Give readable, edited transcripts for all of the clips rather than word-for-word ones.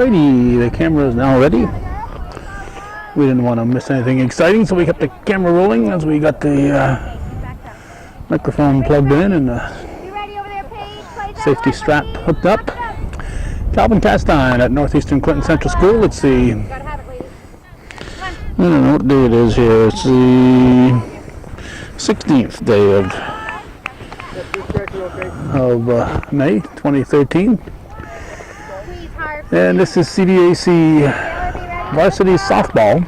Alrighty, the camera is now ready. We didn't want to miss anything exciting, so we kept the camera rolling as we got the microphone plugged in and the safety strap hooked up. Calvin Castine at Northeastern Clinton Central School. Let's see. I don't know what day it is here. It's the 16th day of May 2013. And this is CDAC varsity softball.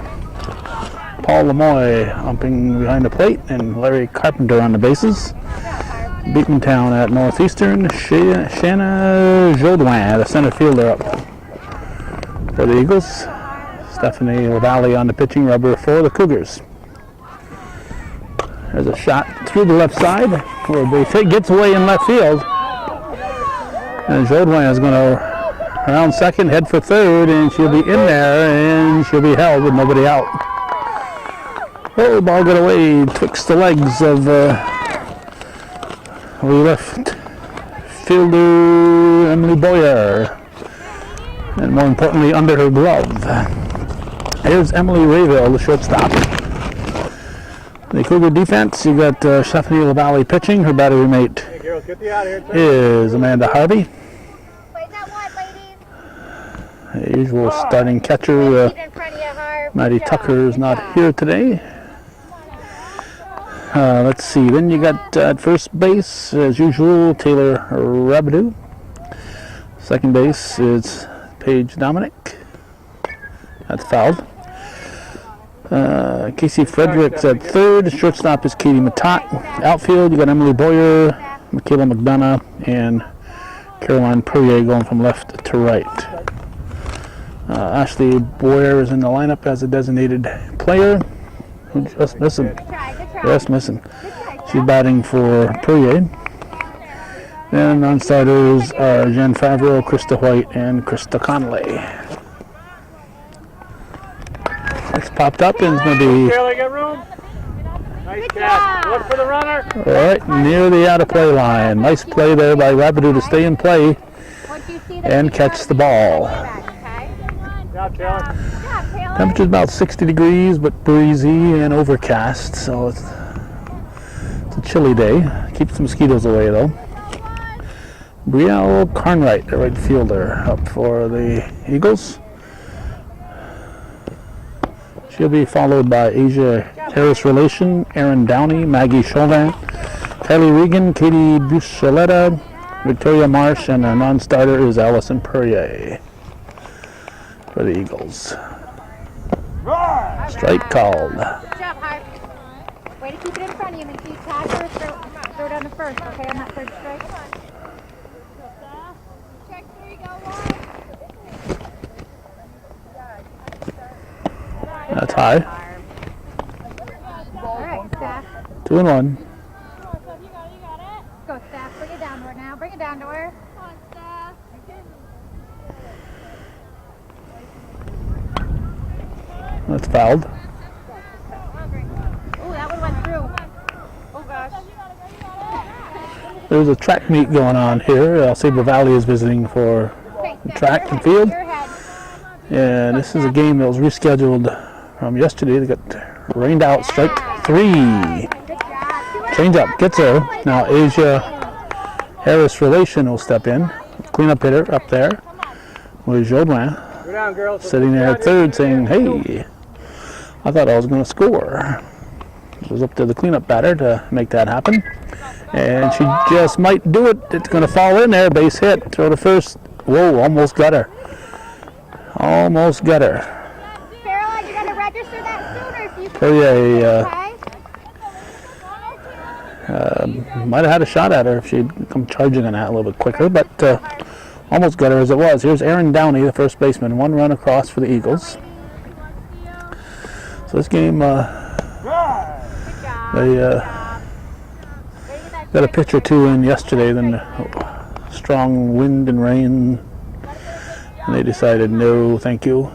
Paul Lemoy umping behind the plate and Larry Carpenter on the bases. Beatontown at Northeastern. Shanna Jodouin, the center fielder, up for the Eagles. Stephanie LaValle on the pitching rubber for the Cougars. There's a shot through the left side where they gets away in left field. And Jodouin is going to round second, head for third, and she'll be in there, and she'll be held with nobody out. Oh, the ball got away twixt the legs of left fielder Emily Boyer, and more importantly, under her glove. Here's Emily Rayville, the shortstop. The Cougar defense, you got Stephanie LaValle pitching. Her battery mate is Amanda Harvey. The usual starting catcher, Maddie Tucker, is not here today. Let's see, then you got at first base, as usual, Taylor Rabidou. Second base is Paige Dominic. That's fouled. Casey Fredericks at third. Shortstop is Katie Matat. Outfield, you got Emily Boyer, Michaela McDonough, and Caroline Perrier going from left to right. Ashley Boyer is in the lineup as a designated player. Just missing. She's batting for Perrier. And non-starters are Jen Favreau, Krista White, and Krista Connolly. It's popped up and it's going to be... Nice catch. Look for the runner. All right, near the out-of-play line. Nice play there by Rabidou to stay in play and catch the ball. Temperature's about 60 degrees, but breezy and overcast, so it's a chilly day. Keeps the mosquitoes away, though. Brielle Carnwright, the right fielder, up for the Eagles. She'll be followed by Asia Harris Relation, Erin Downey, Maggie Chauvin, Kylie Regan, Katie Buchaletta, Victoria Marsh, and our non-starter is Allison Perrier for the Eagles. Strike called. Good job, Harp. Way to keep it in front of you and keep tag or throw down the first, okay, on that third strike. Check 3, go 1. That's high. All right, Steph. 2-1. Go, Steph. Bring it down to her now. Bring it down to her. Come on, Steph. That's fouled. Oh, that one went through. Oh, gosh. There's a track meet going on here. Sabre Valley is visiting for track and field. And this is a game that was rescheduled from yesterday. They got rained out. Strike 3. Change up. Gets her. Now Asia Harris Relation will step in. Cleanup hitter up there with Jodouin sitting there at third saying, hey, I thought I was going to score. It was up to the cleanup batter to make that happen. And she just might do it. It's going to fall in there. Base hit. Throw to first. Whoa, almost got her. Almost got her. Caroline, you got to register that sooner if you can. Perrier might have had a shot at her if she'd come charging on that a little bit quicker, but almost got her as it was. Here's Erin Downey, the first baseman. One run across for the Eagles. So this game, they got a pitch or two in yesterday, then strong wind and rain, and they decided no, thank you.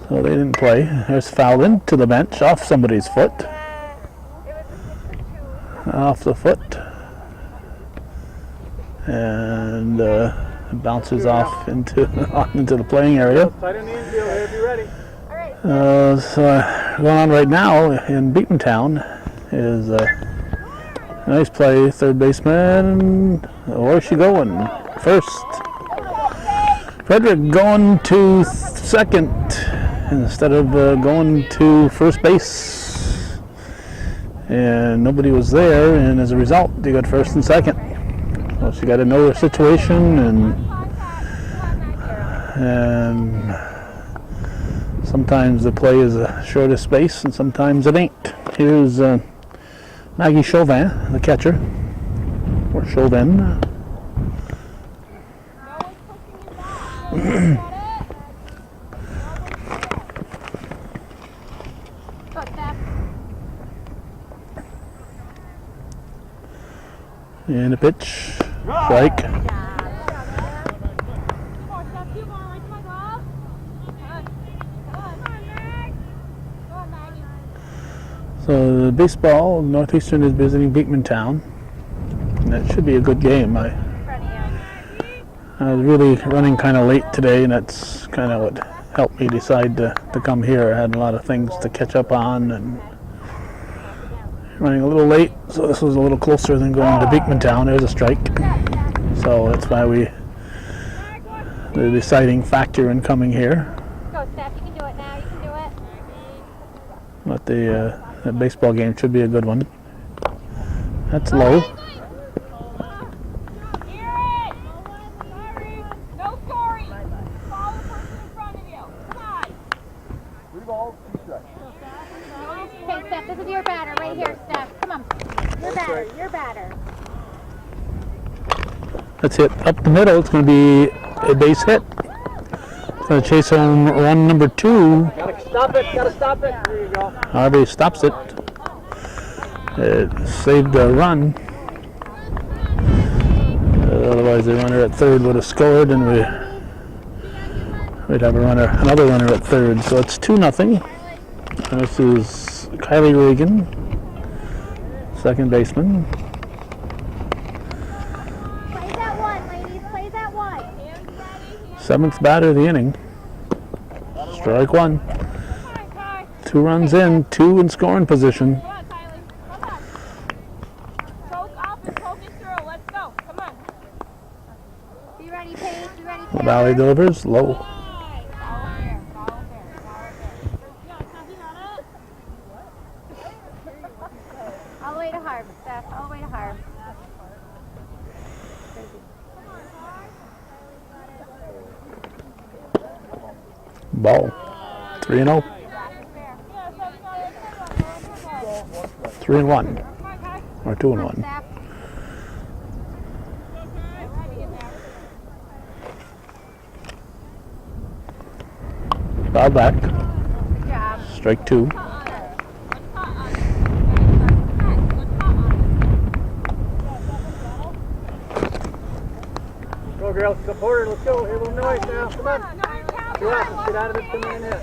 So they didn't play. There's Fallon to the bench, off somebody's foot. Off the foot. And It bounces off into into the playing area. Tight on the infield here, be ready. So going on right now in Beekmantown is a nice play. Third baseman, where's she going? First. Frederick going to second instead of going to first base. And nobody was there, and as a result, they got first and second. So she got to know her situation, and sometimes the play is a shorter space, and sometimes it ain't. Here's Maggie Chauvin, the catcher, or Chauvin. And a pitch, strike. So the baseball, Northeastern is visiting Beekmantown. And that should be a good game. I was really running kind of late today, and that's kind of what helped me decide to come here. I had a lot of things to catch up on, and running a little late, so this was a little closer than going to Beekmantown. There's a strike. So that's why the deciding factor in coming here. Go, Steph, you can do it now, you can do it. But the baseball game should be a good one. That's low. No scoring. Follow the person in front of you. Come on. 3 balls, 2 strikes. Hey, Steph, this is your batter right here, Steph. Come on. Your batter. That's hit up the middle. It's going to be a base hit. It's going to chase home run number 2. Gotta stop it, gotta stop it. There you go. Harvey stops it. It saved a run. Otherwise, the runner at third would have scored, and we'd have another runner at third. So it's 2-0. And this is Kylie Reagan, second baseman. Plays at one, ladies. Plays at one. 7th batter of the inning. Strike 1. 2 runs in, 2 in scoring position. Come on, Tyler. Come on. Choke off and poke it through. Let's go. Come on. Be ready, Paige. Be ready, Paige. Valley delivers low. All the way to Harv, Steph. All the way to Harv. Ball. 3-0. 3-1. Or 2-1. Steph. Foul back. Good job. Strike 2. Go, girls, support her. Let's go. Hear a little noise now. Come on. Get out. Let's get out of it. Come in here.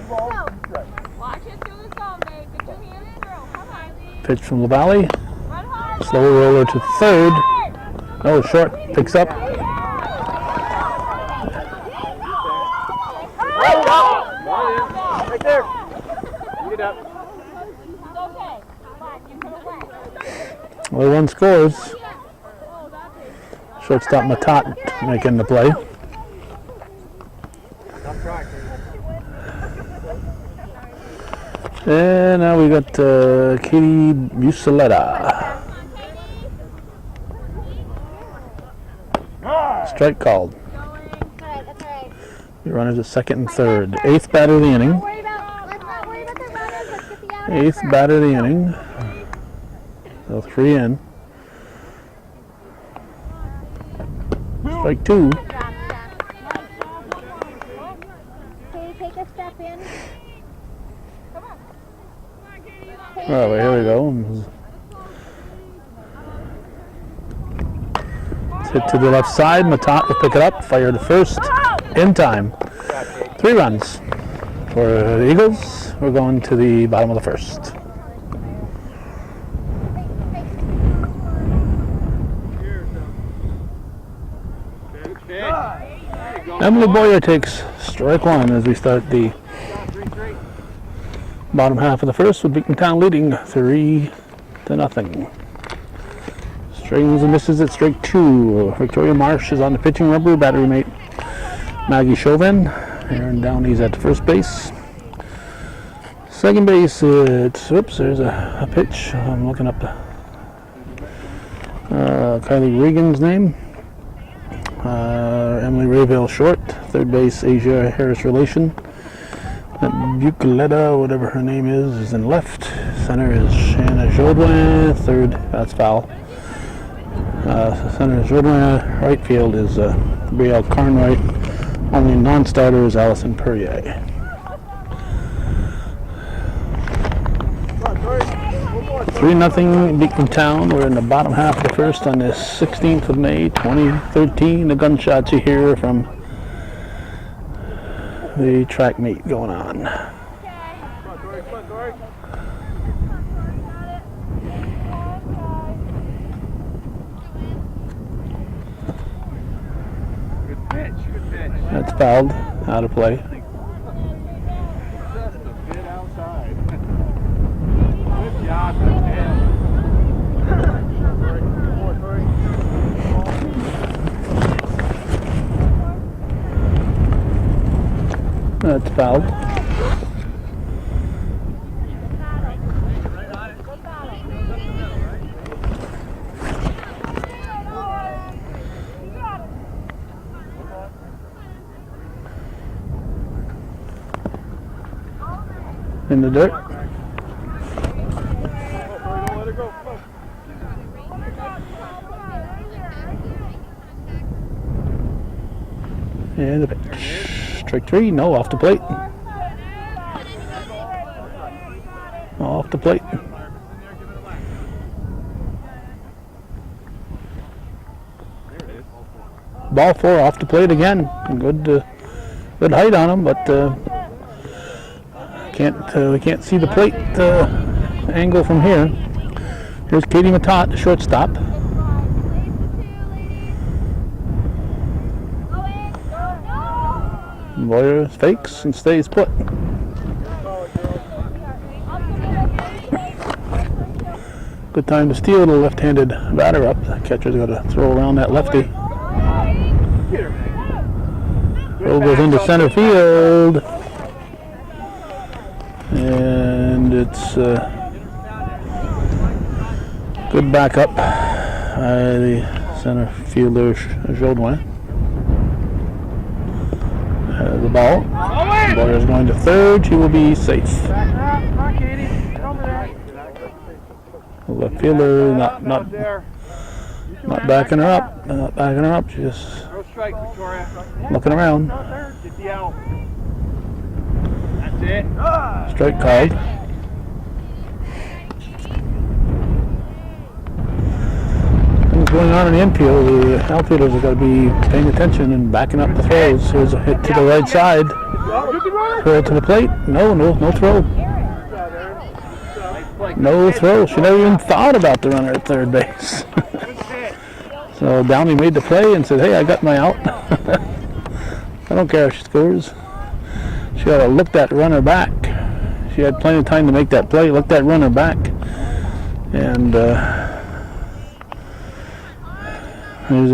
Watch it through the zone, babe. Get your hand through. Come on. Pitch from LaValle. Run hard. Slow roller to third. Oh, short. Picks up. Right there. Get up. It's okay. Come on. You put away. Only 1 scores. Shortstop Matat making the play. Stop trying. And now we got Katie Busaletta. Strike called. That's all right. That's all right. The runners at second and third. 8th batter of the inning. Let's not worry about the runners. Let's get the outer 8th batter of the inning. So 3 in. Strike 2. Good job, Steph. Katie, take a step in. Oh, wait, here we go. It's hit to the left side. Matat will pick it up. Fire to first. In time. 3 runs for the Eagles. We're going to the bottom of the first. Okay. Emily Boyer takes strike one as we start the bottom half of the first, with Beacontown leading 3-0. Strings and misses at strike two. Victoria Marsh is on the pitching rubber. Battery mate Maggie Chauvin. Aaron Downey's at first base. Second base, it's, oops, there's a pitch. I'm looking up Kylie Regan's name. Emily Rayville short. Third base, Asia Harris Relation. Bucoletta, whatever her name is in left. Center is Shanna Jodwin. Third, that's foul. Center is Jodwin. Right field is Brielle Carnwright. Only non-starter is Allison Perrier. 3-0 Beacontown. We're in the bottom half of the first on this 16th of May, 2013. The gunshots you hear from the track meet going on. Good pitch. That's fouled, out of play. Just a bit outside. Good job, good pitch. That's fouled. In the dirt. Don't let it go. And the pitch. Strike three, no, off the plate. Off the plate. Ball four, off the plate again. Good height on him, but we can't see the plate angle from here. Here's Katie Matot, the shortstop. Boyer fakes and stays put. Good time to steal the left-handed batter up. The catcher's got to throw around that lefty. Throw goes into center field. And it's good backup by the center fielder Jodwin. The ball. Boyer's going to third. She will be safe. Come on, Katie. Over there. The left fielder not backing her up. Not backing her up. She's just Throw strike, Victoria. looking around. Get the out. That's it. Strike called. Things going on in the infield. The outfielders have got to be paying attention and backing up the throws. Here's a hit to the right side. Throw to the plate. No throw. No throw. She never even thought about the runner at third base. So Downey made the play and said, hey, I got my out. I don't care if she scores. She ought to look that runner back. She had plenty of time to make that play. Look that runner back. And there's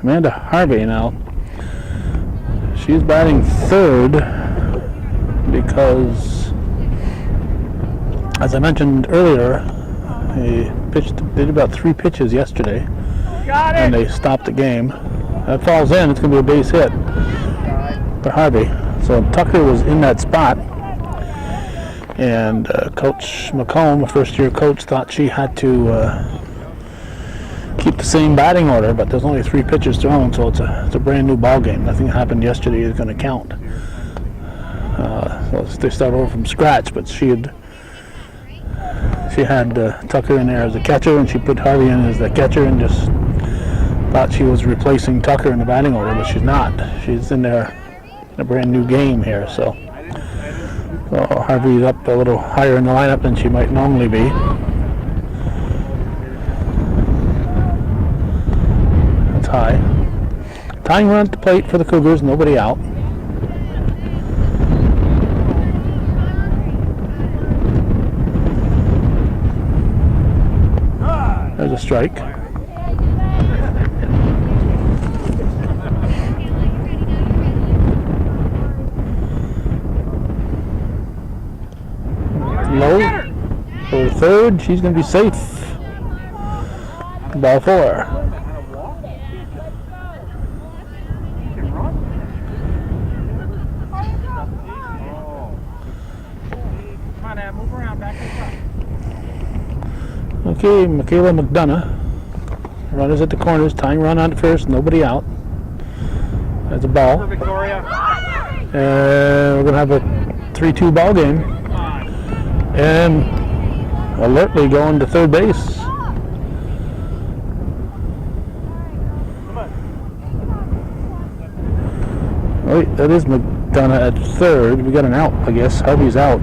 Amanda Harvey now. She's batting third because, as I mentioned earlier, they did about 3 pitches yesterday. Got it. And they stopped the game. That falls in. It's going to be a base hit for Harvey. So Tucker was in that spot, and Coach McComb, a first-year coach, thought she had to keep the same batting order, but there's only 3 pitches thrown, so it's a brand new ball game. Nothing happened yesterday is going to count. So they start over from scratch, but she had Tucker in there as a catcher, and she put Harvey in as the catcher, and just thought she was replacing Tucker in the batting order, but she's not. She's in there. A brand new game here, so Harvey's up a little higher in the lineup than she might normally be. That's high. Tying run at the plate for the Cougars, nobody out. There's a strike. Low for third. She's going to be safe. Ball 4. Come on, Ab, move around, back to the front. Okay, Michaela McDonough. Runners at the corners. Tying run on at first. Nobody out. That's a ball. For Victoria. And we're going to have a 3-2 ball game. And alertly going to third base. Wait, that is McDonough at third. We got an out, I guess. Harvey's out.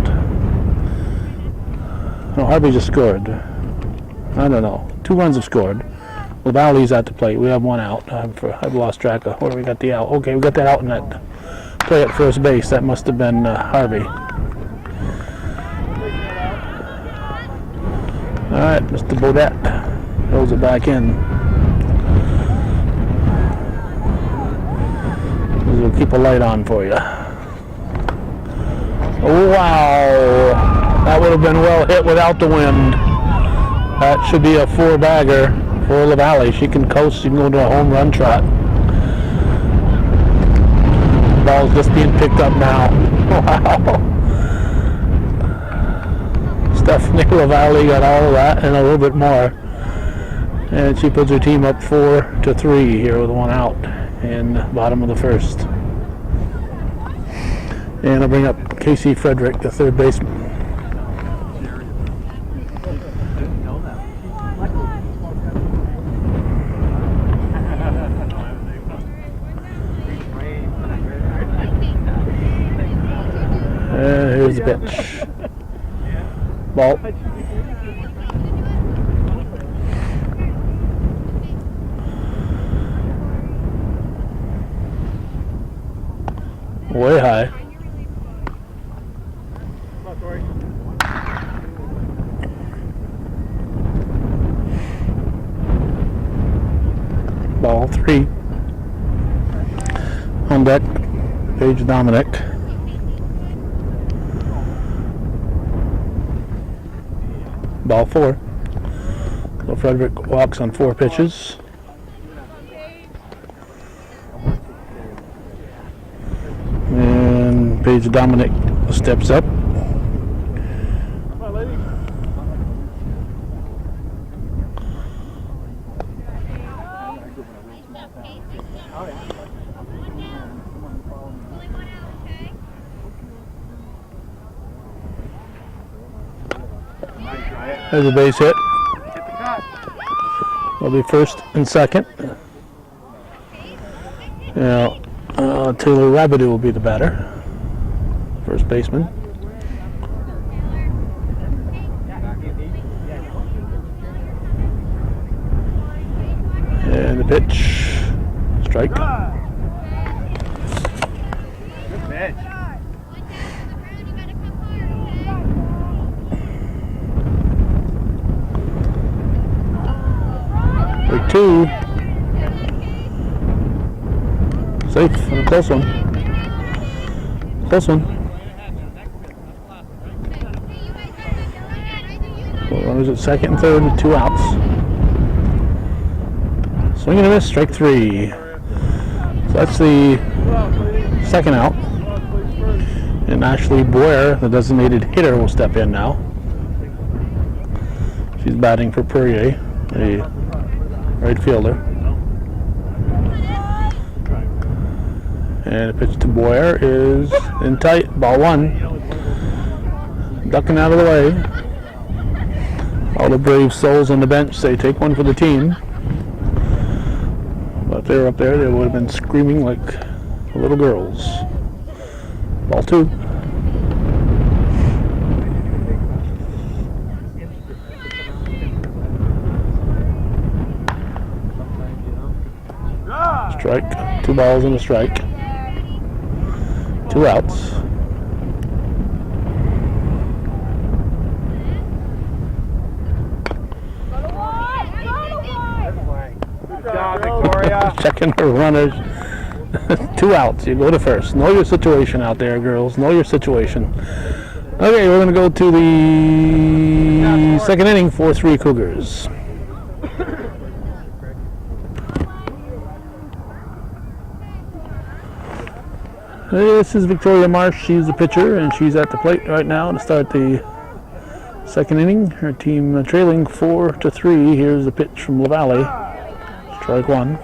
No, Harvey just scored. I don't know. 2 runs have scored. LaValle's at the plate. We have 1 out. I've lost track of where we got the out. Okay, we got that out in that play at first base. That must have been Harvey. All right, Mr. Bodette throws it back in. We'll keep a light on for you. Oh, wow. That would have been well hit without the wind. That should be a 4-bagger for LaValle. She can coast. She can go to a home run trot. Ball's just being picked up now. Wow. Stephanie LaValle got all of that and a little bit more. And she puts her team up 4-3 here with 1 out in the bottom of the first. And I'll bring up Casey Frederick, the third baseman. Here's the pitch. Ball. Way high. Ball 3. On deck, Paige Dominic. Ball 4. So Frederick walks on 4 pitches. And Paige Dominic steps up. There's a base hit. Will be first and second. Now, Taylor Rabideau will be the batter. First baseman. And the pitch. Strike. Good pitch. 2. Safe and a close one. Close one. So runners at second and third with 2 outs. Swing and a miss, strike 3. So that's the second out. And Ashley Boyer, the designated hitter, will step in now. She's batting for Perrier, a right fielder. And the pitch to Boyer is in tight. Ball 1. Ducking out of the way. All the brave souls on the bench say take one for the team. But if they were up there, they would have been screaming like little girls. Ball 2. Strike. 2 balls and a strike. 2 outs. Good job, Victoria. Checking the runners. 2 outs. You go to first. Know your situation out there, girls. Know your situation. Okay, we're going to go to the second inning, 4-3 Cougars. This is Victoria Marsh. She's the pitcher, and she's at the plate right now to start the second inning. Her team trailing 4-3. Here's the pitch from LaValle. Strike 1.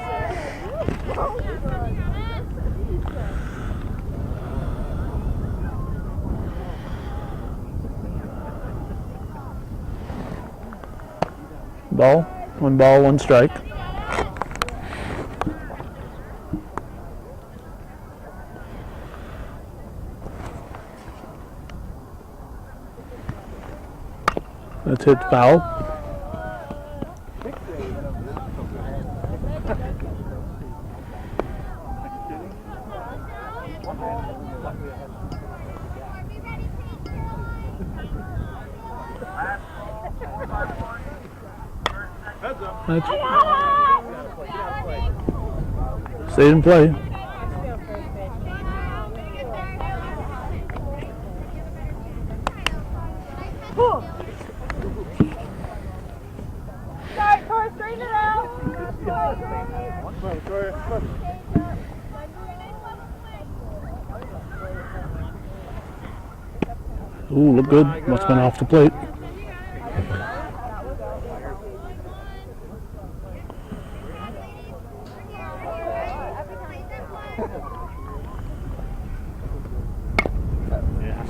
Ball. 1 ball, 1 strike. That's hit foul. Stayed in play. Start, Tor, straighten it out. Ooh, look good. Must have been off the plate.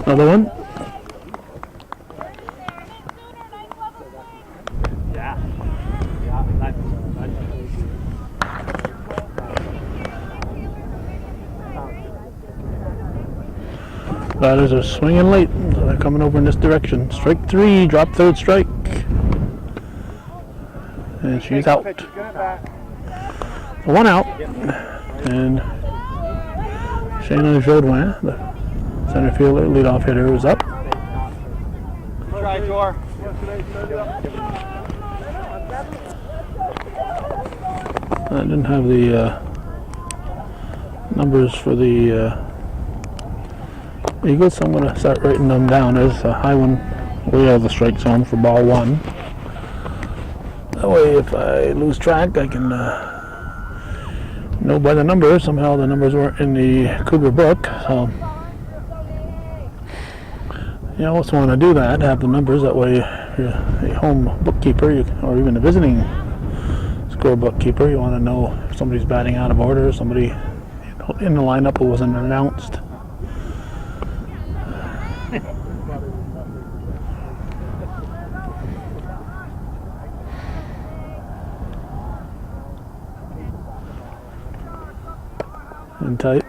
Another one. Batters are swinging late, so they're coming over in this direction. Strike 3, drop 3rd strike. And she's out. 1 out. And Shayna Jodouin, the center fielder, leadoff hitter, is up. Try, Tor. I didn't have the numbers for the Eagles, so I'm going to start writing them down. There's a high one way out of the strike zone for ball 1. That way, if I lose track, I can know by the numbers. Somehow the numbers weren't in the Cougar book, so you always want to do that, have the numbers. That way, you're a home bookkeeper, or even a visiting score bookkeeper, you want to know if somebody's batting out of order, somebody in the lineup who wasn't announced. And tight.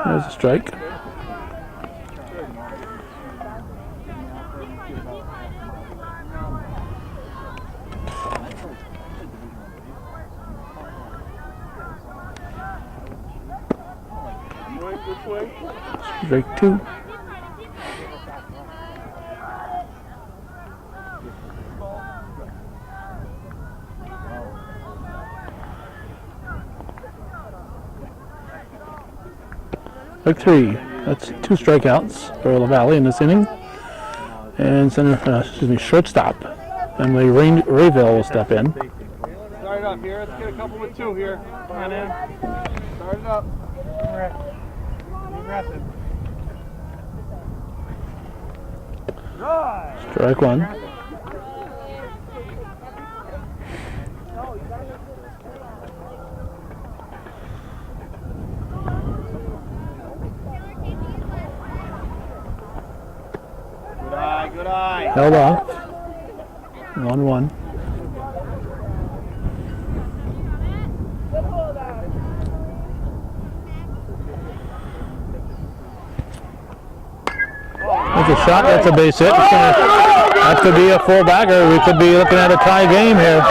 There's a strike. Strike 2. Strike 3. That's 2 strikeouts for LaValle in this inning. And shortstop Emily Rayville will step in. Start it up here. Let's get a couple with 2 here. Come on in. Start it up. Aggressive. Strike 1. Good eye. Held off. 1-1. shot. That's a base hit. That could be a full bagger. We could be looking at a tie game here.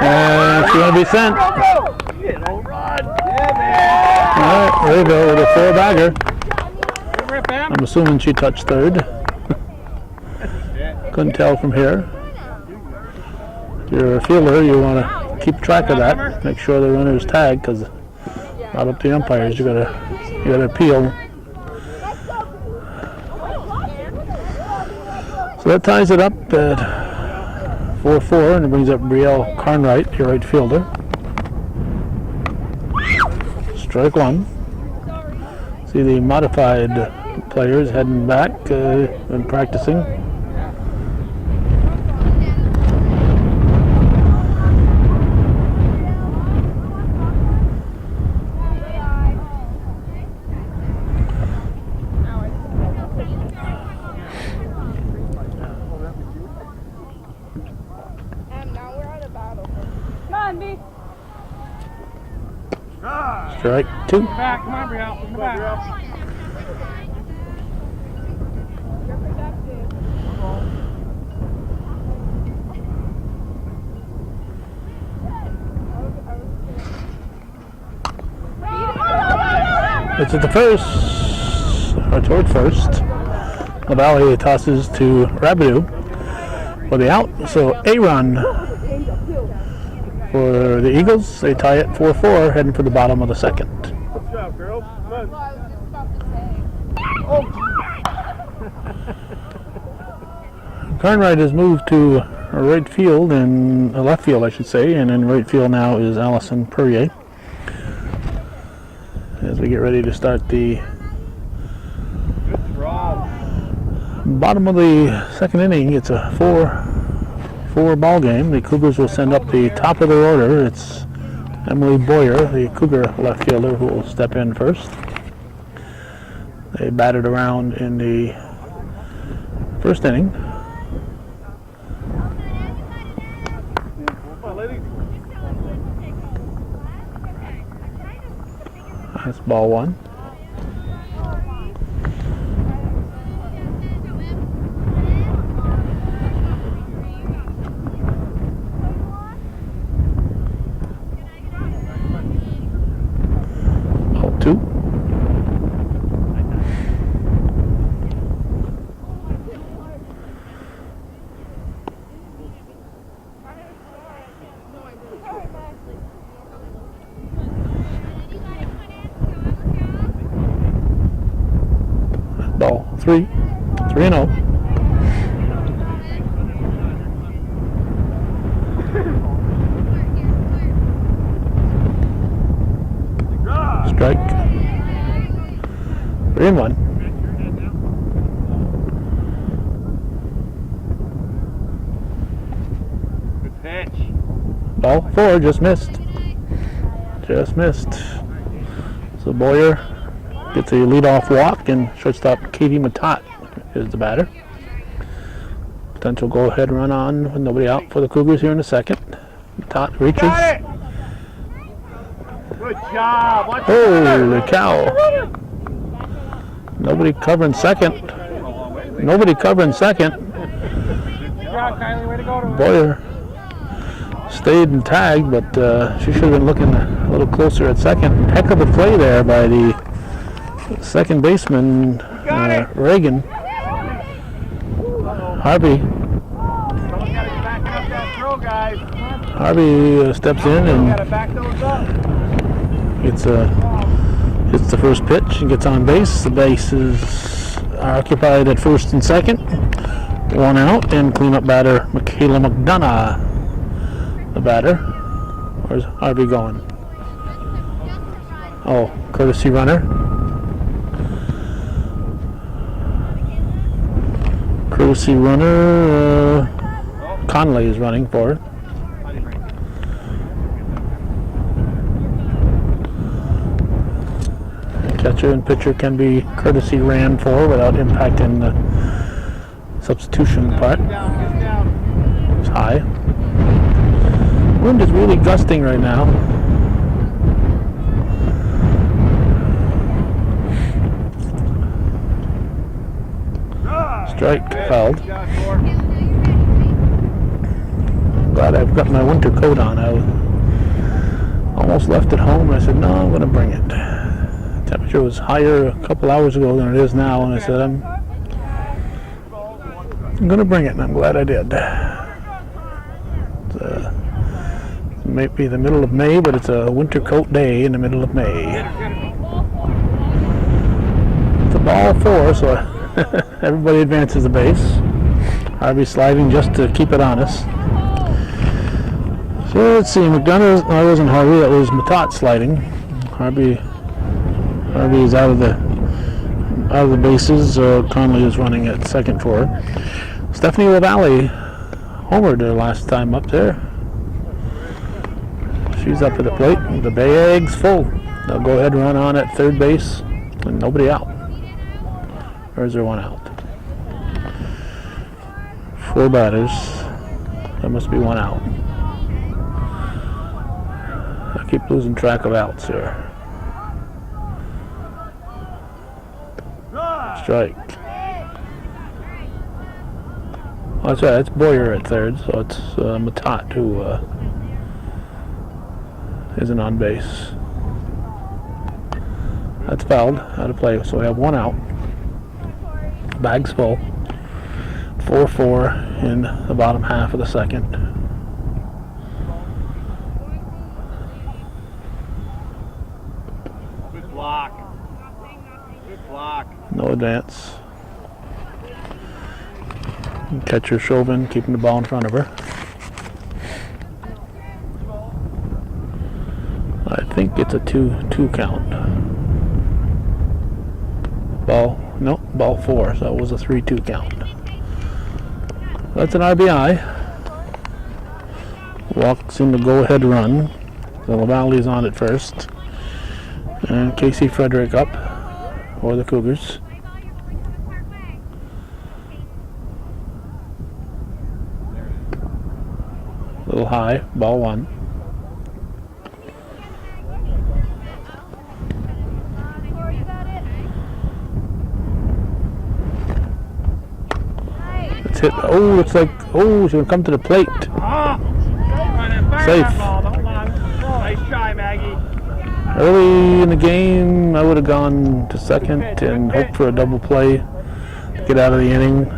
And she's going to be sent. All right, there you go with a full bagger. I'm assuming she touched third. Couldn't tell from here. If you're a fielder, you want to keep track of that. Make sure the runner's tagged, because not up to the umpires. You gotta appeal. So that ties it up at 4-4, and it brings up Brielle Carnwright, your right fielder. Strike one. See the modified players heading back and practicing. Strike two. Back, come on, Brielle. Come back. It's at the first, or toward first. LaValle tosses to Rabideau for the out. So a run for the Eagles. They tie it 4-4, heading for the bottom of the second. Good job, girls. Come on. Carnwright has moved to right field and left field, I should say, and in right field now is Allison Perrier. As we get ready to start the bottom of the second inning, it's a 4-4 ball game. The Cougars will send up the top of their order. It's Emily Boyer, the Cougar left fielder, who will step in first. They batted around in the first inning. That's ball one. Ball two. Ball three. 3-0. Strike. 3-1. Good pitch. Ball four, just missed. Just missed. So Boyer gets a leadoff walk, and shortstop Katie Matat is the batter. Potential go-ahead run on with nobody out for the Cougars here in a second. Matat reaches. Got it. Good job. Watch Holy cow. Nobody covering second. Nobody covering second. Good job, Kylie. Way to go. Boyer stayed and tagged, but she should have been looking a little closer at second. Heck of a play there by the second baseman, Reagan. Harvey. Someone's got to get back up that throw, guys. Harvey steps in Got and to back those up. hits the first pitch and gets on base. The bases are occupied at first and second. One out, and cleanup batter Michaela McDonough, the batter. Where's Harvey going? Oh, courtesy runner. Courtesy runner, Conley is running for it. Catcher and pitcher can be courtesy ran for without impacting the substitution part. Get down. It's high. Wind is really gusting right now. Strike fouled. Shot, Thor. Glad I've got my winter coat on. I almost left it home. I said, no, I'm going to bring it. Temperature was higher a couple hours ago than it is now, and I said, I'm going to bring it, and I'm glad I did. It may be the middle of May, but it's a winter coat day in the middle of May. It's a ball 4, so everybody advances the base. Harvey sliding just to keep it honest. So let's see, McDonough, no, it wasn't Harvey, that was Matat sliding. Harvey is out of the bases. Conley is running at second for her. Stephanie LaValle homered her last time up there. She's up at the plate. The bag's full. They'll go ahead and run on at third base and nobody out. Or is there one out? 4 batters. There must be one out. I keep losing track of outs here. Strike. Oh, that's right, it's Boyer at third, so it's Matat who isn't on base. That's fouled, out of play, so we have one out. Bag's full. 4-4 in the bottom half of the second. Good block. Good block. No advance. Catcher Chauvin keeping the ball in front of her. I think it's a 2-2 count. Ball 4, so it was a 3-2 count. That's an RBI. Walks in the go-ahead run. So LaValle's on it first. And Casey Frederick up for the Cougars. A little high, ball 1. It's hit. Oh, looks like, she's going to come to the plate. Safe. Nice try, Maggie. Early in the game, I would have gone to second and hoped for a double play to get out of the inning.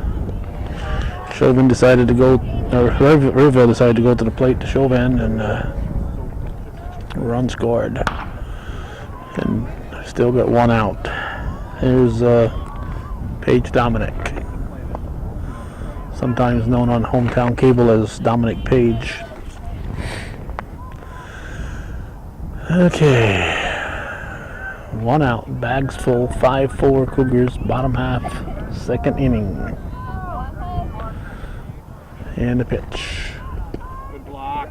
Chauvin decided to go, or Riville decided to go to the plate to Chauvin, and run scored. And still got one out. Here's Paige Dominic, sometimes known on hometown cable as Dominic Page. Okay, one out, bags full, 5-4 Cougars, bottom half, second inning. And the pitch. Good block.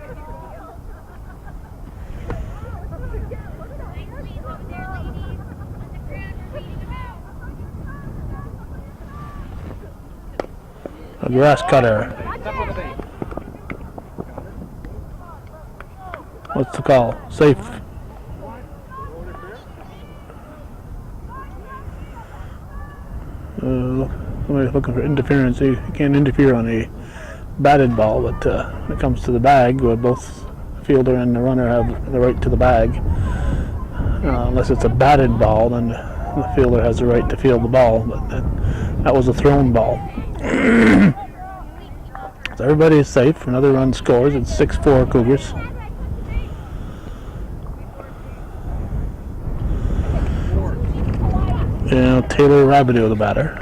A grass cutter. What's the call? Safe. Somebody's looking for interference. You can't interfere on a batted ball, but when it comes to the bag, both fielder and the runner have the right to the bag. Unless it's a batted ball, then the fielder has the right to field the ball, but that was a thrown ball. So everybody is safe. Another run scores. It's 6-4 Cougars. And Taylor Rabideau, the batter.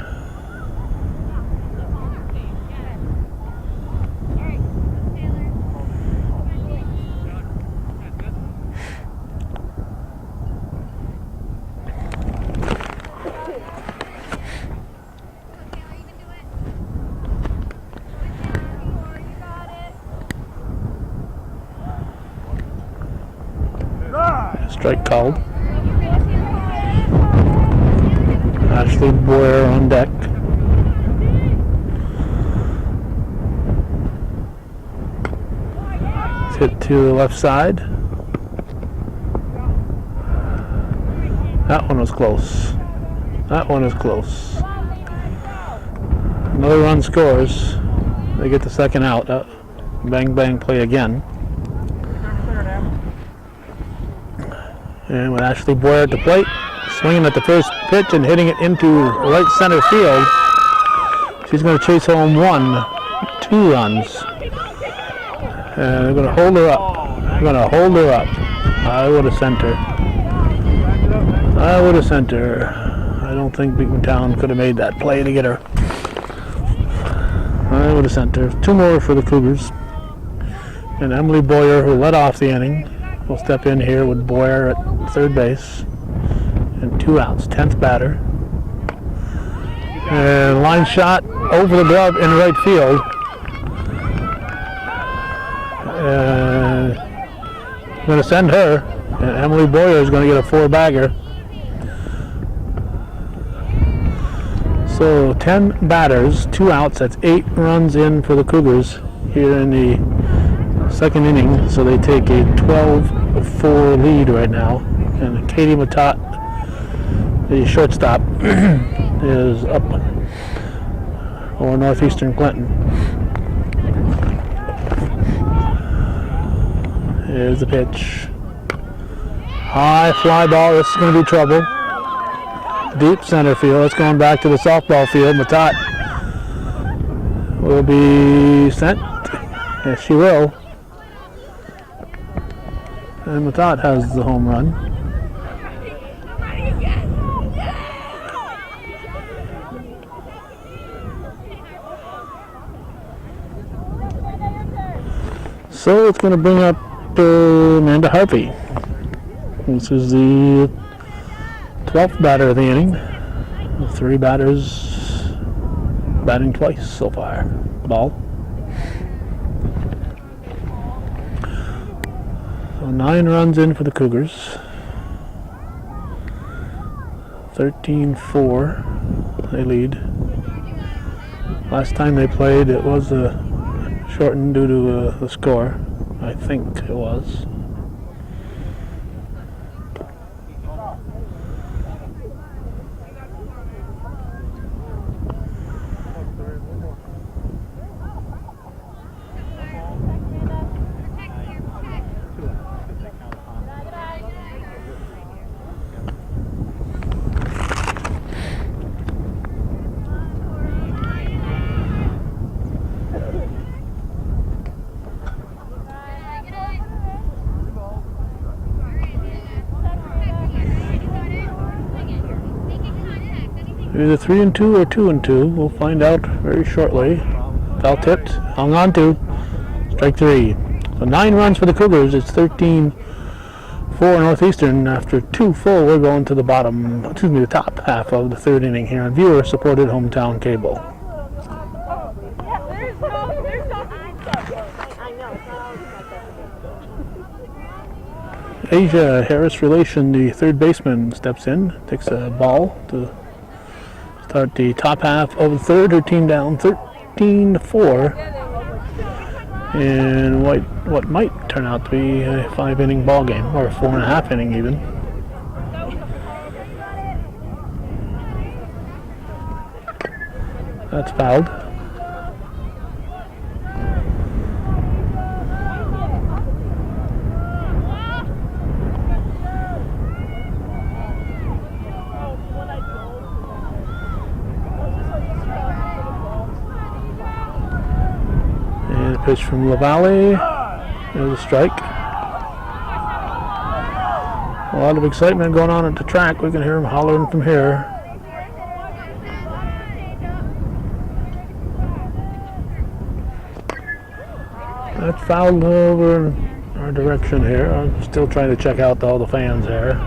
Strike called. Ashley Boyer on deck. It's hit to the left side. That one was close. That one is close. another run scores, they get the second out. Bang bang play again. And with Ashley Boyer at the plate, swinging at the first pitch and hitting it into right center field. She's going to chase home 2 runs. And they're going to hold her up. They're going to hold her up. I would have sent her. I would have sent her. I don't think Beekmantown could have made that play to get her. I would have sent her. 2 more for the Cougars. And Emily Boyer, who led off the inning, will step in here with Boyer at third base. And 2 outs. 10th batter. And line shot over the glove in right field. And I'm going to send her. And Emily Boyer is going to get a 4-bagger. So 10 batters, 2 outs. That's 8 runs in for the Cougars here in the second inning. So they take a 12-4 lead right now. And Katie Matat, the shortstop, is up for Northeastern Clinton. Here's the pitch. High fly ball. This is going to be trouble. Deep center field. It's going back to the softball field. Matat will be sent. Yes, she will. And Matat has the home run. So it's going to bring up Amanda Harvey. This is the 12th batter of the inning. 3 batters batting twice so far. Ball. So 9 runs in for the Cougars. 13-4 they lead. Last time they played it was shortened due to the score. I think it was. Either 3-2 or 2-2. We'll find out very shortly. Foul tipped, hung on to. Strike 3. So 9 runs for the Cougars. It's 13-4 Northeastern. After 2 full, we're going to the the top half of the 3rd inning here on viewer-supported hometown cable. Asia Harris Relation, the 3rd baseman, steps in, takes a ball to start the top half of the 3rd. Her team down 13-4 in what might turn out to be a 5-inning ball game, or a 4.5 inning even. That's fouled. Pitch from LaValle. There's a strike. A lot of excitement going on at the track. We can hear them hollering from here. That's fouled over in our direction here. I'm still trying to check out all the fans there.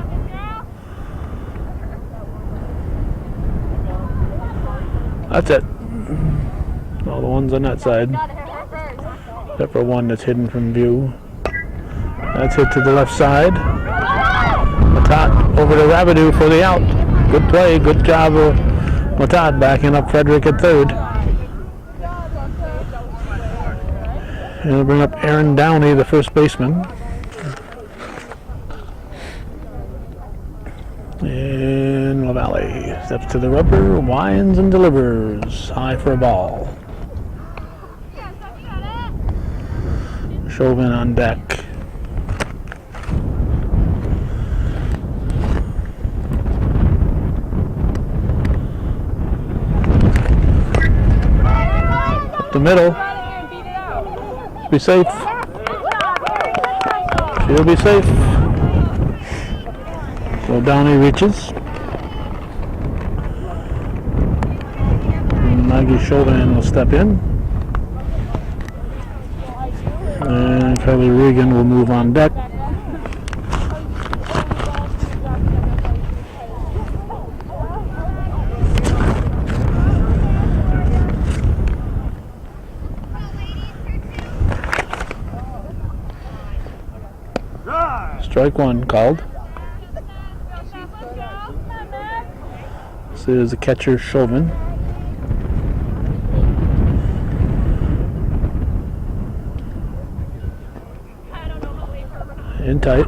That's it. All the ones on that side. Except for one that's hidden from view. That's hit to the left side. Matat over to Rabideau for the out. Good play, good job of Matat backing up Frederick at 3rd. And they'll bring up Aaron Downey, the 1st baseman. And Valley. Steps to the rubber, winds and delivers. High for a ball. Chauvin on deck. Up the middle. Be safe. She'll be safe. So down he reaches. Maggie Chauvin will step in. And Kylie Regan will move on deck. Strike one called. This is the catcher Chauvin. In tight.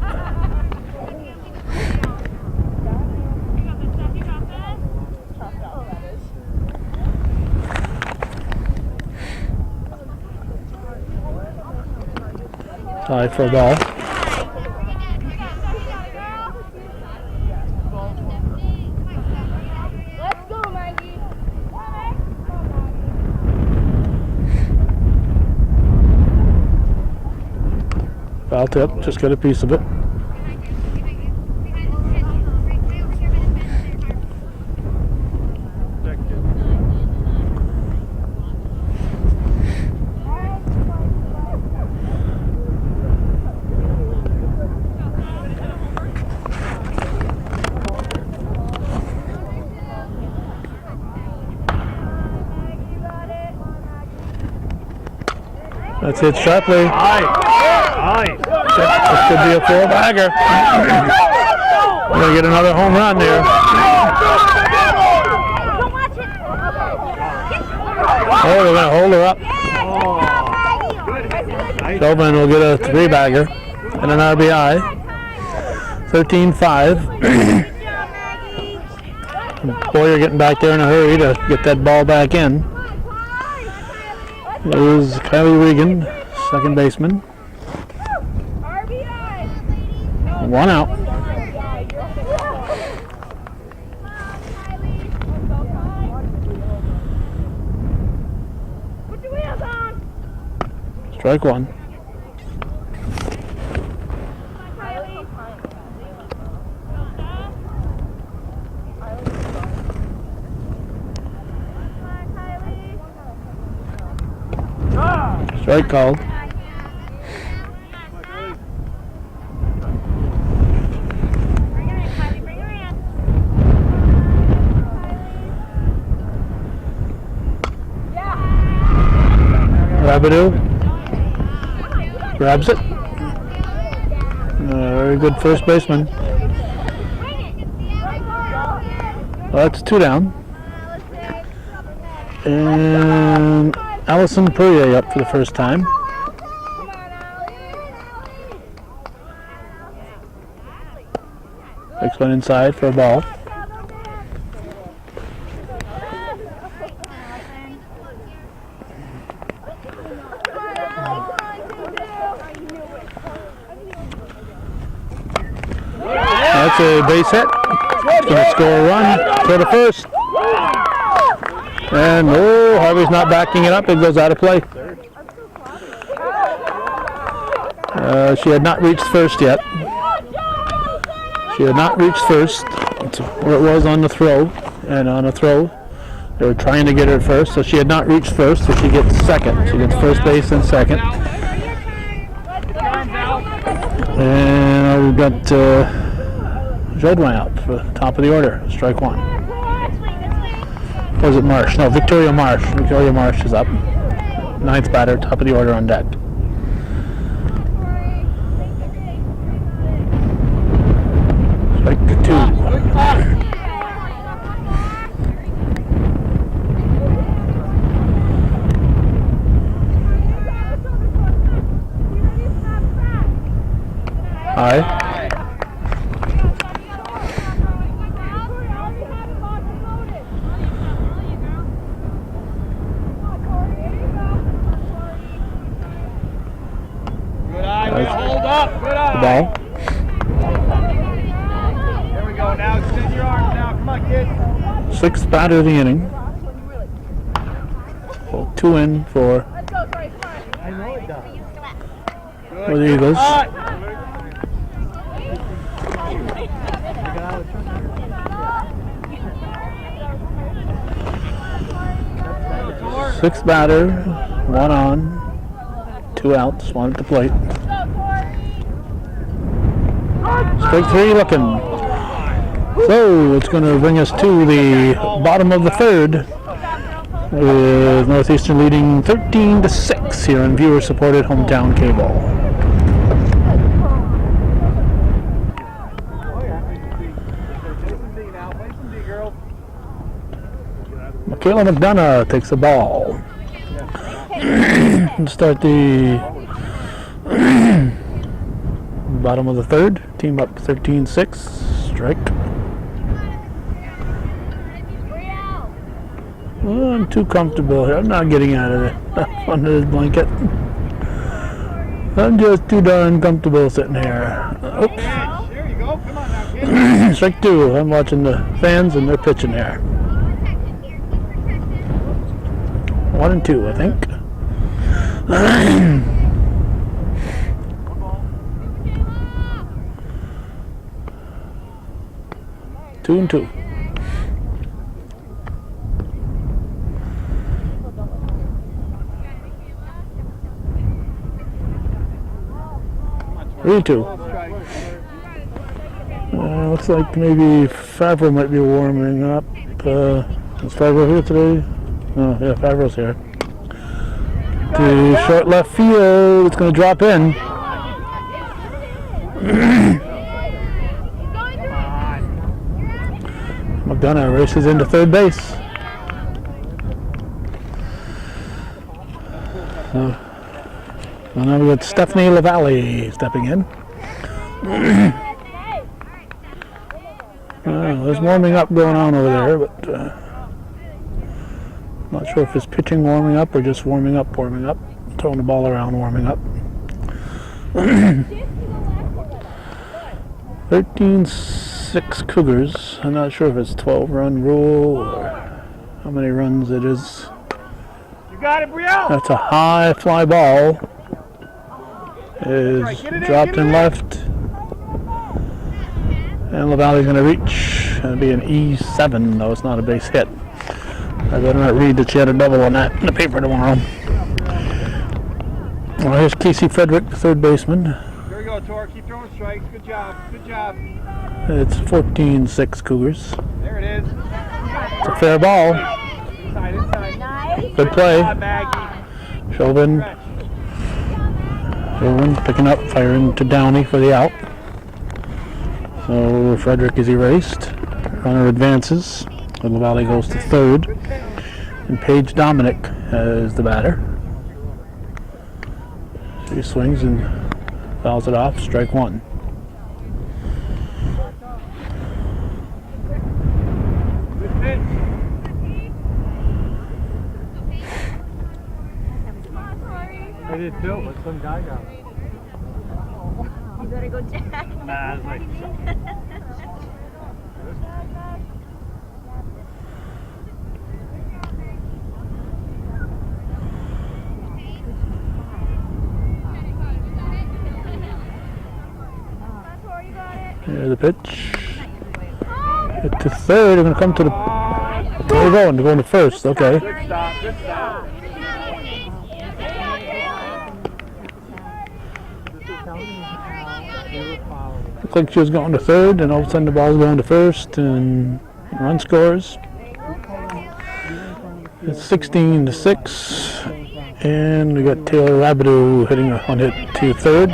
High for a ball. Foul tip, just got a piece of it. That's hit sharply. This could be a four-bagger. We're going to get another home run there. Oh, they're going to hold her up. Chauvin will get a three-bagger and an RBI. 13-5. Boyer getting back there in a hurry to get that ball back in. It was Kylie Regan, second baseman. One out. Strike one. Strike called. Rabideau grabs it. Very good first baseman. Well, that's two down. And Allison Poirier up for the first time. Next one inside for a ball. That's a base hit. It's going to score a run. Go to first. And oh, Harvey's not backing it up. It goes out of play. She had not reached first yet. She had not reached first. That's where it was on the throw. And on a throw, they were trying to get her first. So she had not reached first, so she gets second. She gets first base and second. And we've got Jodwin out for top of the order. Strike one. Or was it Marsh? No, Victoria Marsh. Victoria Marsh is up. Ninth batter, top of the order on deck. Strike two. High. Hold up. Good The eye. ball. There we go. Now extend your arms now. Come on, kid. Sixth batter of the inning. So 2 in for I know it does. For the Eagles. Sixth batter, 1 on, 2 outs, 1 at the plate. Strike 3 looking. So it's going to bring us to the bottom of the third, with Northeastern leading 13-6 here on viewer-supported hometown cable. Michaela McDonough takes the ball. Start the bottom of the third. Team up 13-6. Strike. Oh, I'm too comfortable here. I'm not getting out of it under this blanket. I'm just too darn comfortable sitting here. Oops. There you go. Come on now, kid. Strike 2. I'm watching the fans and they're pitching here. 1 and 2, I think. 2 and 2. Three, 2. Looks like maybe Favreau might be warming up. Is Favreau here today? Oh, yeah, Favreau's here. To short left field, it's going to drop in. McDonough races into third base. So now we got Stephanie LaValle stepping in. There's warming up going on over there, but not sure if it's pitching warming up or just warming up, throwing the ball around, warming up. 13-6 Cougars. I'm not sure if it's 12-run rule or how many runs it is. You got it, Brielle. That's a high fly ball. Is dropped in left. And LaValle's going to reach. It'll be an E7, though it's not a base hit. I better not read that she had a double on that in the paper tomorrow. Well, here's Casey Frederick, the third baseman. There we go, Tor. Keep throwing strikes. Good job. Good job. It's 14-6 Cougars. There it is. It's a fair ball. Inside, inside. Good play. Good job, Maggie. Chauvin picking up, firing to Downey for the out. So Frederick is erased. Runner advances. And LaValle goes to third. And Paige Dominic as the batter. She swings and fouls it off. Strike 1. Good pitch. I did too, but some guy got it. You better go check. Nah, it's like... Here's the pitch. Hit to third. They're going to come to the... Where are they going? They're going to first. Okay. Good stop, good stop. Looks like she was going to third, and all of a sudden the ball's going to first, and run scores. It's 16-6, and we got Taylor Rabideau hitting a one hit to third.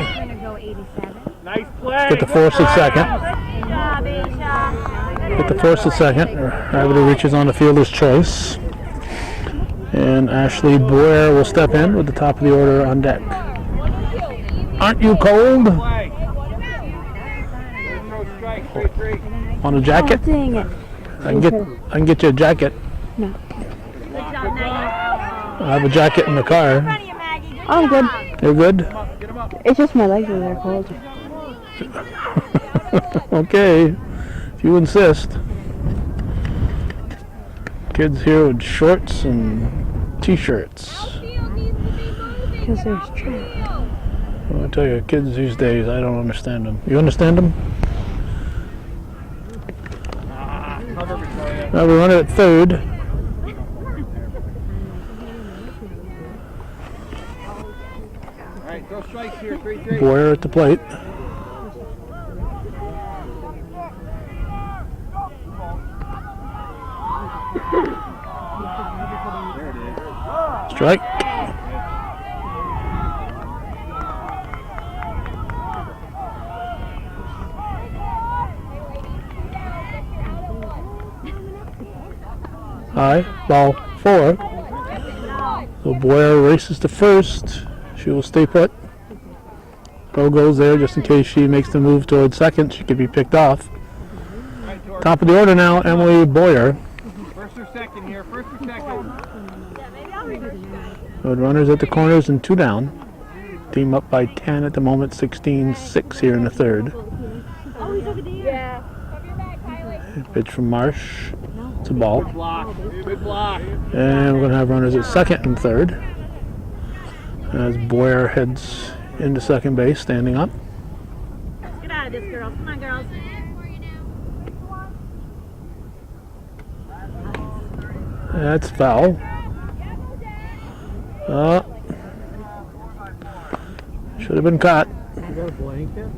Nice play. Get the force at second. Get the force at second. Rabideau reaches on the fielder's choice. And Ashley Boyer will step in with the top of the order on deck. Aren't you cold? Want a jacket? Oh, dang it. I can get you a jacket. No. I have a jacket in the car. I'm good. You're good? Get him up. It's just my legs when they're cold. Okay, if you insist. Kids here with shorts and t-shirts. Because there's track. I tell you, kids these days, I don't understand them. You understand them? Cover Victoria. Now we run it at third. All right, throw strikes here. 3-3. Boyer at the plate. There it is. Strike. High, ball 4. So Boyer races to first. She will stay put. Throw goes there just in case she makes the move towards second. She could be picked off. Top of the order now, Emily Boyer. First or second here. First or second. Good runners at the corners and 2 down. Team up by 10 at the moment, 16-6 here in the third. Yeah. Pitch from Marsh. It's a ball. Block. Good block. And we're going to have runners at second and third. As Boyer heads into second base, standing up. Get out of this, girls. Come on, girls. That's foul. Should have been caught. You got a blanket?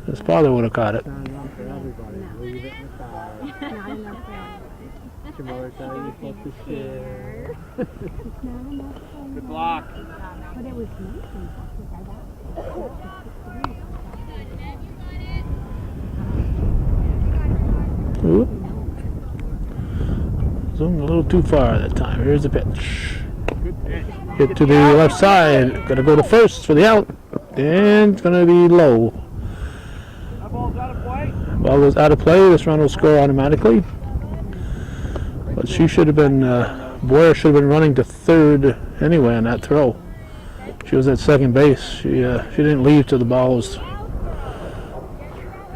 His father would have caught it. Not enough for everybody. Leave it in the car. Your mother tell you you're supposed to share. Good block. Oop. Zoomed a little too far that time. Here's the pitch. Good pitch. Hit to the left side. Gonna go to first for the out. And it's gonna be low. That ball's out of play. Ball goes out of play. This run will score automatically. But she should have been, Boyer should have been running to third anyway on that throw. She was at second base. She didn't leave till the ball was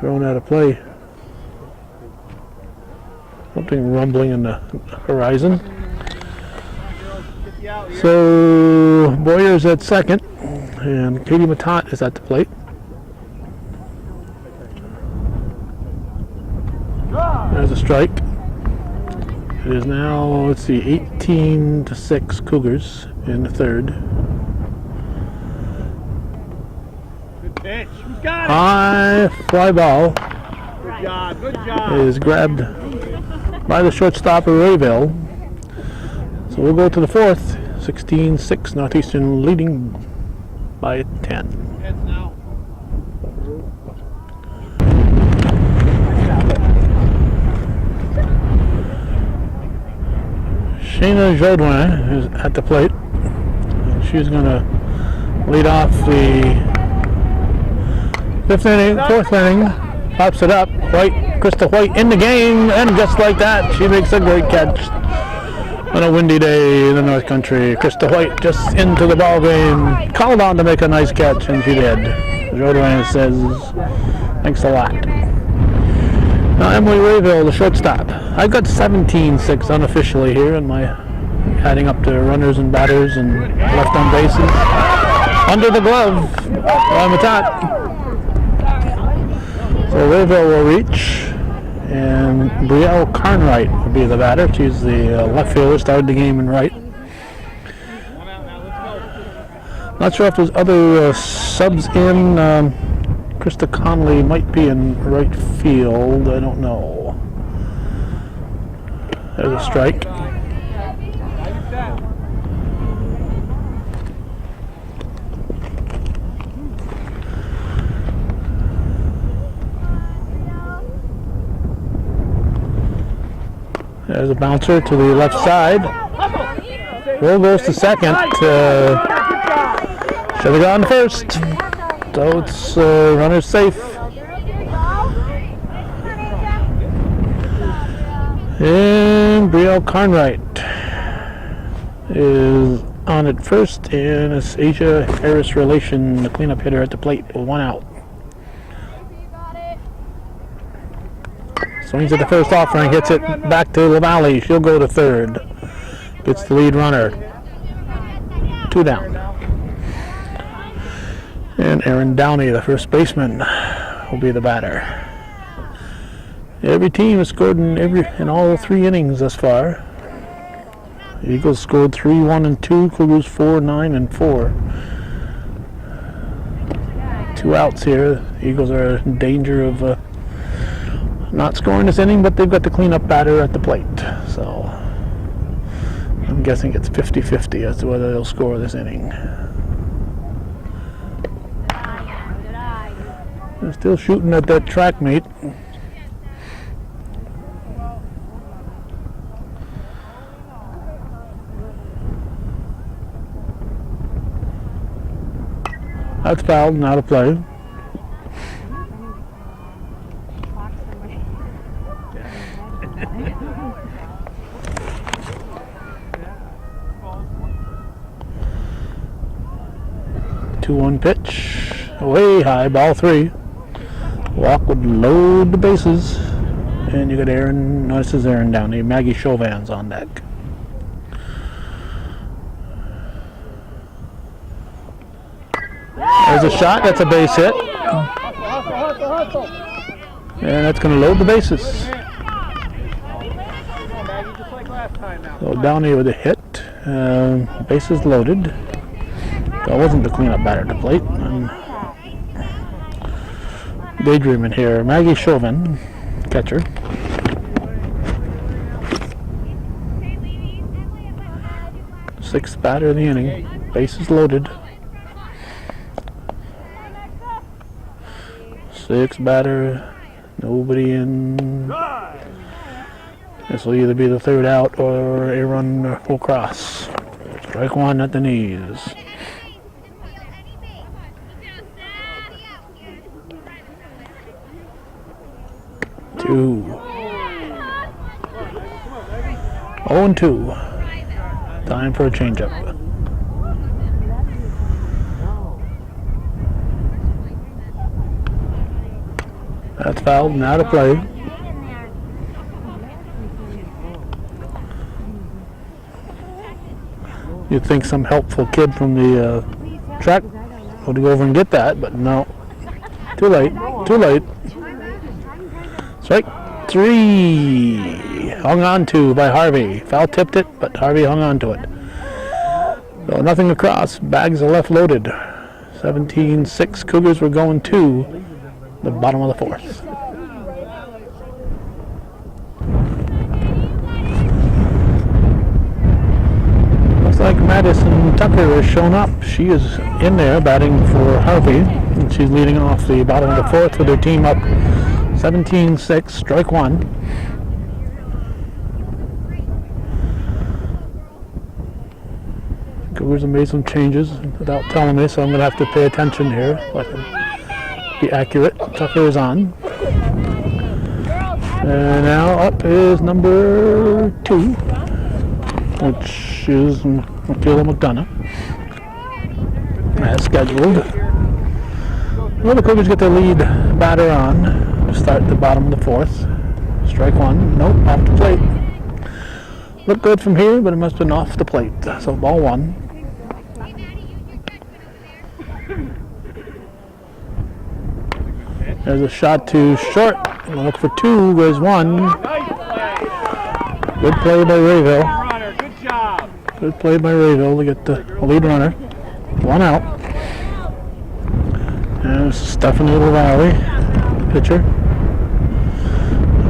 thrown out of play. Something rumbling in the horizon. Get the out here. So Boyer's at second, and Katie Matat is at the plate. There's a strike. It is now, let's see, 18-6 Cougars in the third. Good pitch. Who's got it? High fly ball Good job. Good job. is grabbed by the shortstop of Rayville. So we'll go to the fourth. 16-6 Northeastern leading by 10. Heads now. Shayna Jodwin is at the plate. And she's going to lead off the fourth inning. Pops it up. Krista White in the game, and just like that, she makes a great catch on a windy day in the North Country. Krista White just into the ball game, called on to make a nice catch, and she did. Jodwin says, thanks a lot. Now Emily Rayville, the shortstop. I've got 17-6 unofficially here in my adding up to runners and batters and left on bases. Under the glove, on the top. So Rayville will reach, and Brielle Carnwright will be the batter. She's the left fielder, started the game in right. One out now. Let's go. Not sure if there's other subs in. Krista Conley might be in right field. I don't know. There's a strike. There's a bouncer to the left side. Roll goes to second. Should have gone first. So it's runner safe. And Brielle Carnwright is on at first, and it's Asia Harris Relation, the cleanup hitter at the plate with 1 out. Swings at the first offering, hits it back to LaValle. She'll go to third. Gets the lead runner. 2 down. And Aaron Downey, the first baseman, will be the batter. Every team has scored in all 3 innings thus far. The Eagles scored 3, 1, and 2. Cougars 4, 9, and 4. 2 outs here. The Eagles are in danger of not scoring this inning, but they've got the cleanup batter at the plate. So I'm guessing it's 50-50 as to whether they'll score this inning. They're still shooting at that track mate. That's fouled and out of play. Two-one pitch, way high, ball 3. Walk would load the bases, and you got Aaron. No, this is Aaron Downey. Maggie Chauvin's on deck. There's a shot. That's a base hit, and that's going to load the bases. So Downey with a hit. Bases loaded. That wasn't the cleanup batter at the plate. I'm daydreaming here. Maggie Chauvin, catcher. Sixth batter of the inning. Bases loaded. 6th batter. Nobody in. This will either be the 3rd out or a run will cross. Strike 1 at the knees. 2. 0-2. Time for a changeup. That's fouled and out of play. You'd think some helpful kid from the track would go over and get that, but no. Too late. Too late. Strike 3. Hung on to by Harvey. Foul tipped it, but Harvey hung on to it. So nothing across. Bags are left loaded. 17-6. Cougars were going to the bottom of the 4th. Looks like Madison Tucker has shown up. She is in there batting for Harvey. And she's leading off the bottom of the 4th with her team up 17-6, strike 1. Cougars have made some changes without telling me, so I'm going to have to pay attention here so I can be accurate. Tucker is on. And now up is number 2, which is Michaela McDonough, as scheduled. Well, the Cougars get their lead batter on. Start at the bottom of the 4th. Strike 1. Nope, off the plate. Looked good from here, but it must have been off the plate. So ball 1. There's a shot to short. Look for 2. There's 1. Good play by Rayville. Good play by Rayville to get the lead runner. 1 out. There's Stephanie LaValle, pitcher.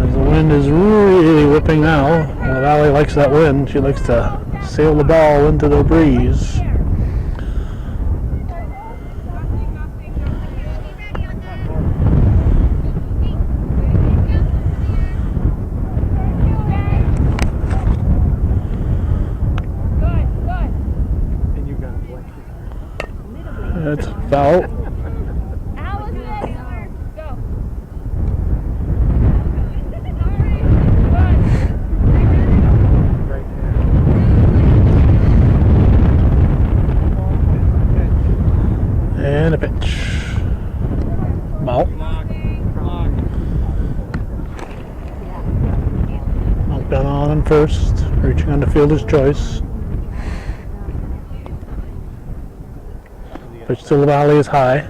As the wind is really whipping now. LaValle likes that wind. She likes to sail the ball into the breeze. That's foul. And a pitch. Ball. Down on first, reaching on the fielder's choice. Pitch to LaValle is high.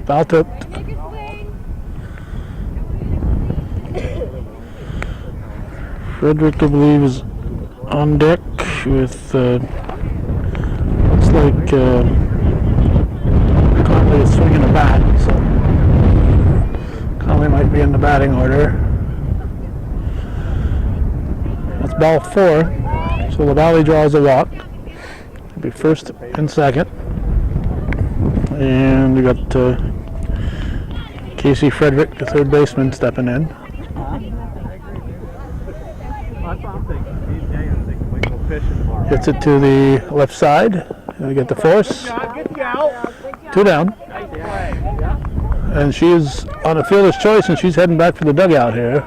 Foul tipped. Frederick, I believe, is on deck with looks like Conley is swinging a bat, so Conley might be in the batting order. That's ball 4, so LaValle draws a walk. It'll be first and second, and we got Casey Frederick, the third baseman, stepping in. Gets it to the left side. We get the force. 2 down. And she's on a fielder's choice, and she's heading back for the dugout here.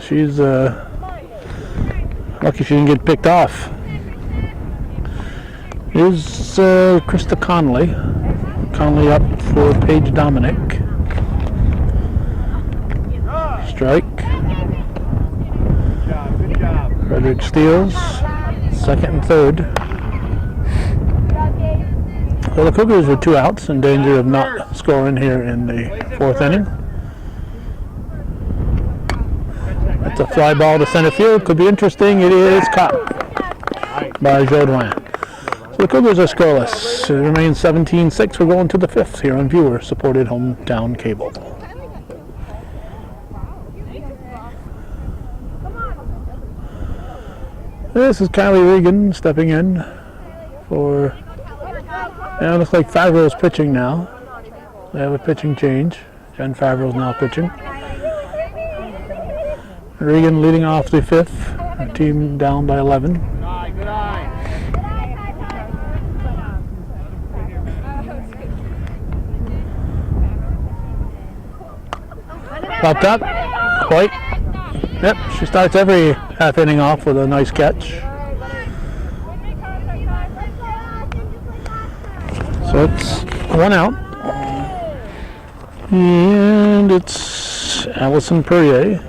She's lucky she didn't get picked off. Here's Krista Conley. Conley up for Paige Dominic. Strike. Frederick steals, second and third. Well, the Cougars were 2 outs, in danger of not scoring here in the 4th inning. That's a fly ball to center field. Could be interesting. It is caught by Jodoin. So the Cougars are scoreless. It remains 17-6. We're going to the 5th here on viewer-supported hometown cable. This is Kylie Regan stepping in for, it looks like Favreau's pitching now. They have a pitching change. Jen Favreau's now pitching. Regan leading off the 5th. Her team down by 11. Good eye. Popped up. White. Yep, she starts every half inning off with a nice catch. So it's 1 out. And it's Allison Perrier.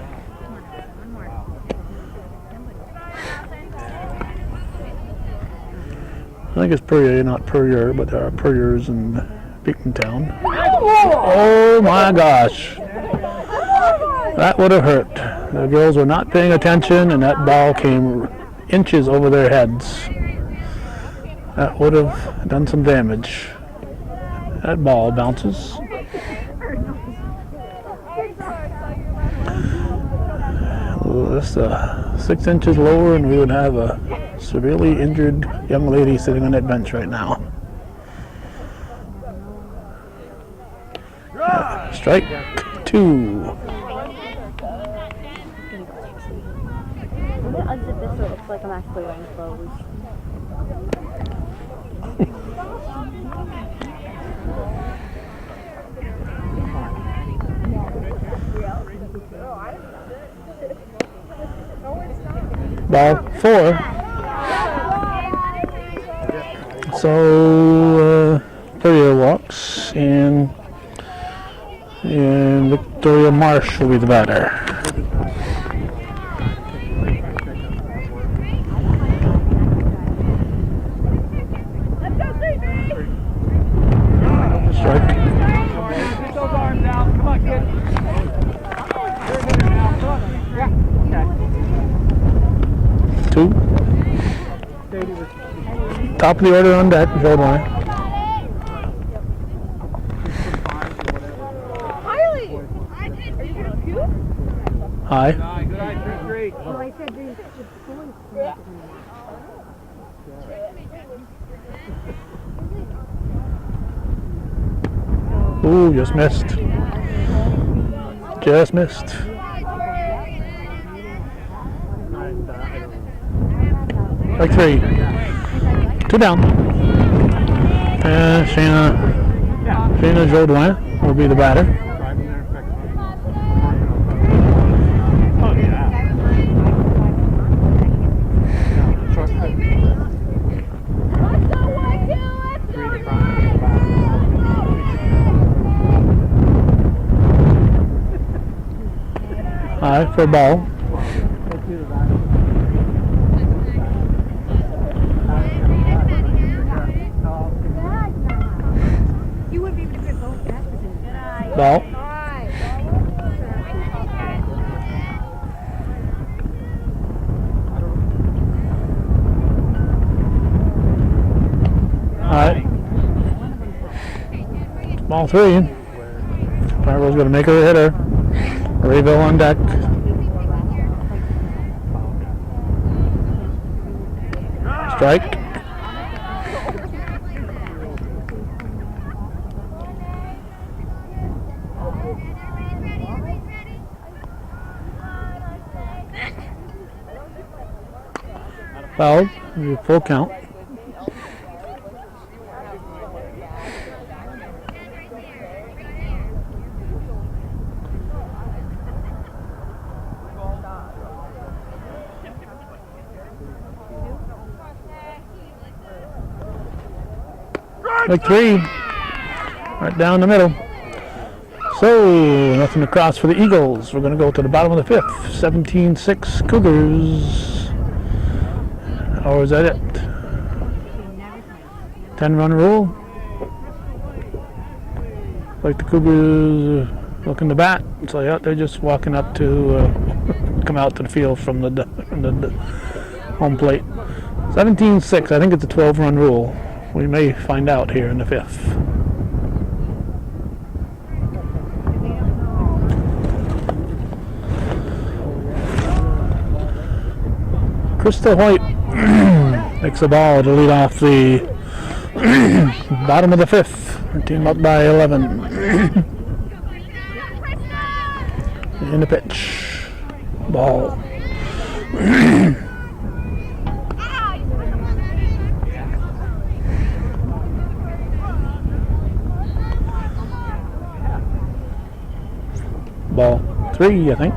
I think it's Perrier, not Perrier, but there are Perriers in Beacontown. Oh my gosh. That would have hurt. The girls were not paying attention, and that ball came inches over their heads. That would have done some damage. That ball bounces. This 6 inches lower, and we would have a severely injured young lady sitting on that bench right now. Strike 2. I'm gonna unzip this so it looks like I'm actually wearing clothes. Ball 4. So Perrier walks, and Victoria Marsh will be the batter. Strike. Get those arms out. Come on, kid. You're a hitter now. Come on. Yeah. 2. Top of the order on deck, Jodoin. High. Good eye, 3-3. Oh, I said they just going for Ooh, just missed. Just missed. Like 3. 2 down. And Shayna Pena Jodouin will be the batter. Driving there, fixing it. Oh, yeah. Truck. 3 to 5. High for a ball. You wouldn't be able to get both baskets in. Ball. Alright. Ball 3. Fargo's going to make her a hitter. Rayville on deck. Strike. Fouled. Full count. Like 3. Right down the middle. So, nothing across for the Eagles. We're going to go to the bottom of the 5th. 17-6 Cougars. Or is that it? 10-run rule. Like the Cougars looking to bat. So yeah, they're just walking up to come out to the field from the home plate. 17-6. I think it's a 12-run rule. We may find out here in the 5th. Krista Hoyt makes the ball to lead off the bottom of the 5th. Her team up by 11. In the pitch. Ball. Ball 3, I think.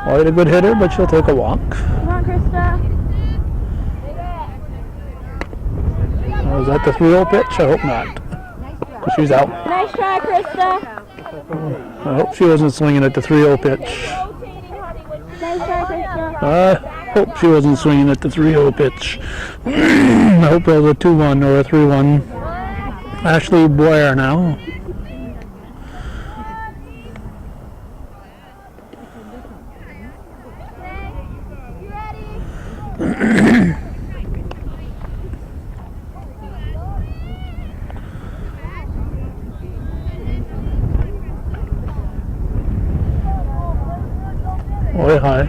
Quite a good hitter, but she'll take a walk. Come on, Krista. Was that the 3-0 pitch? I hope not. She's out. Nice try, Krista. I hope she wasn't swinging at the 3-0 pitch. Nice try, Krista. I hope she wasn't swinging at the 3-0 pitch. I hope it was a 2-1 or a 3-1. Ashley Boyer now. Way high.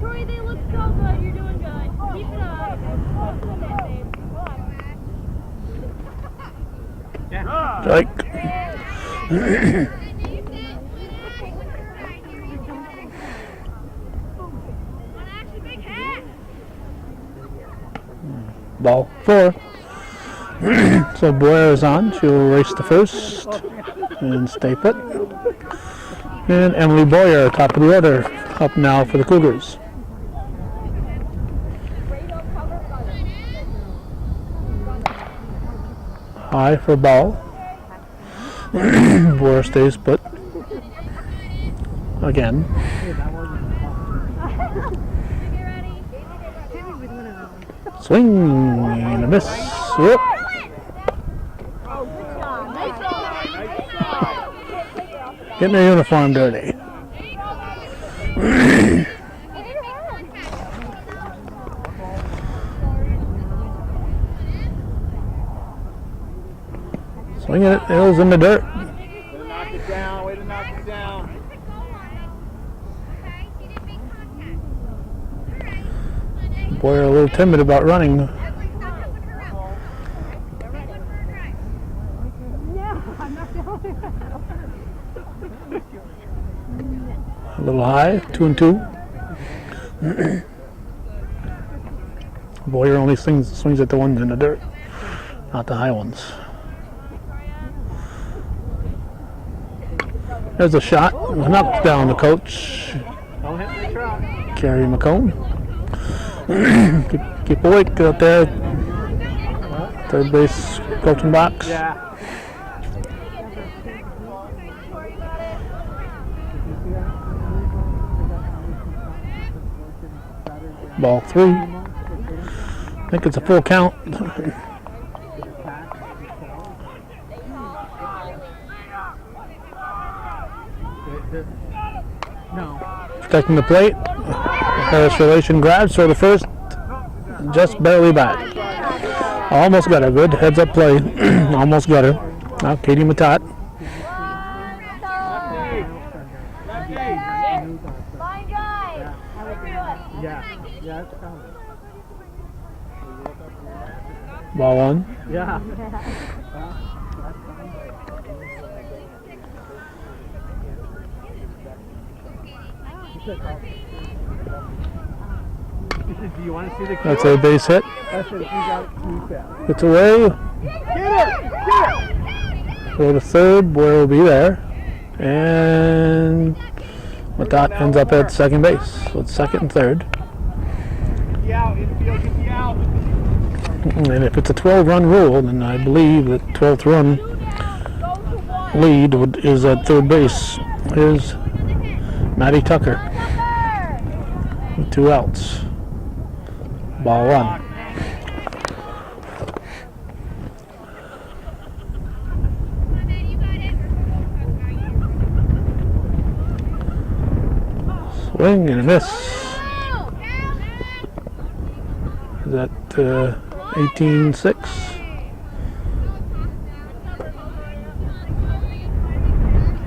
Tori, they look so good. You're doing good. Keep it up. Strike. Ball 4. So Boyer is on. She'll race to first and stay put. And Emily Boyer, top of the order, up now for the Cougars. High for ball. Boyer stays put. Again. Swing and a miss. Whoop. Getting their uniform dirty. Swinging it, Hills in the dirt. Way to knock it down, way to knock it down. Boyer a little timid about running. A little high, 2-2. Boyer only swings at the ones in the dirt, not the high ones. There's a shot. Knocks down the coach, Don't hit my truck. Kerry McCone. keep awake out there. Third base coaching box. Yeah. Ball 3. I think it's a full count. No. Protecting the plate. Harris relation grabs for the first. Just barely back. Almost got her. Good heads up play. Almost got her. Now Katie Matat. Line drive. Yeah. Yeah, it's coming. Ball 1. Yeah. Do you want to see the That's a base hit. That's it. You got it too fast. It's away. Get it! Get it! Go to third. Boyer will be there. And Matat ends up at second base. So it's second and third. Get the out. Infield, get the out. And if it's a 12-run rule, then I believe that 12th run lead is at third base. Here's Maddie Tucker with 2 outs. Ball 1. Swing and a miss. Is that 18-6?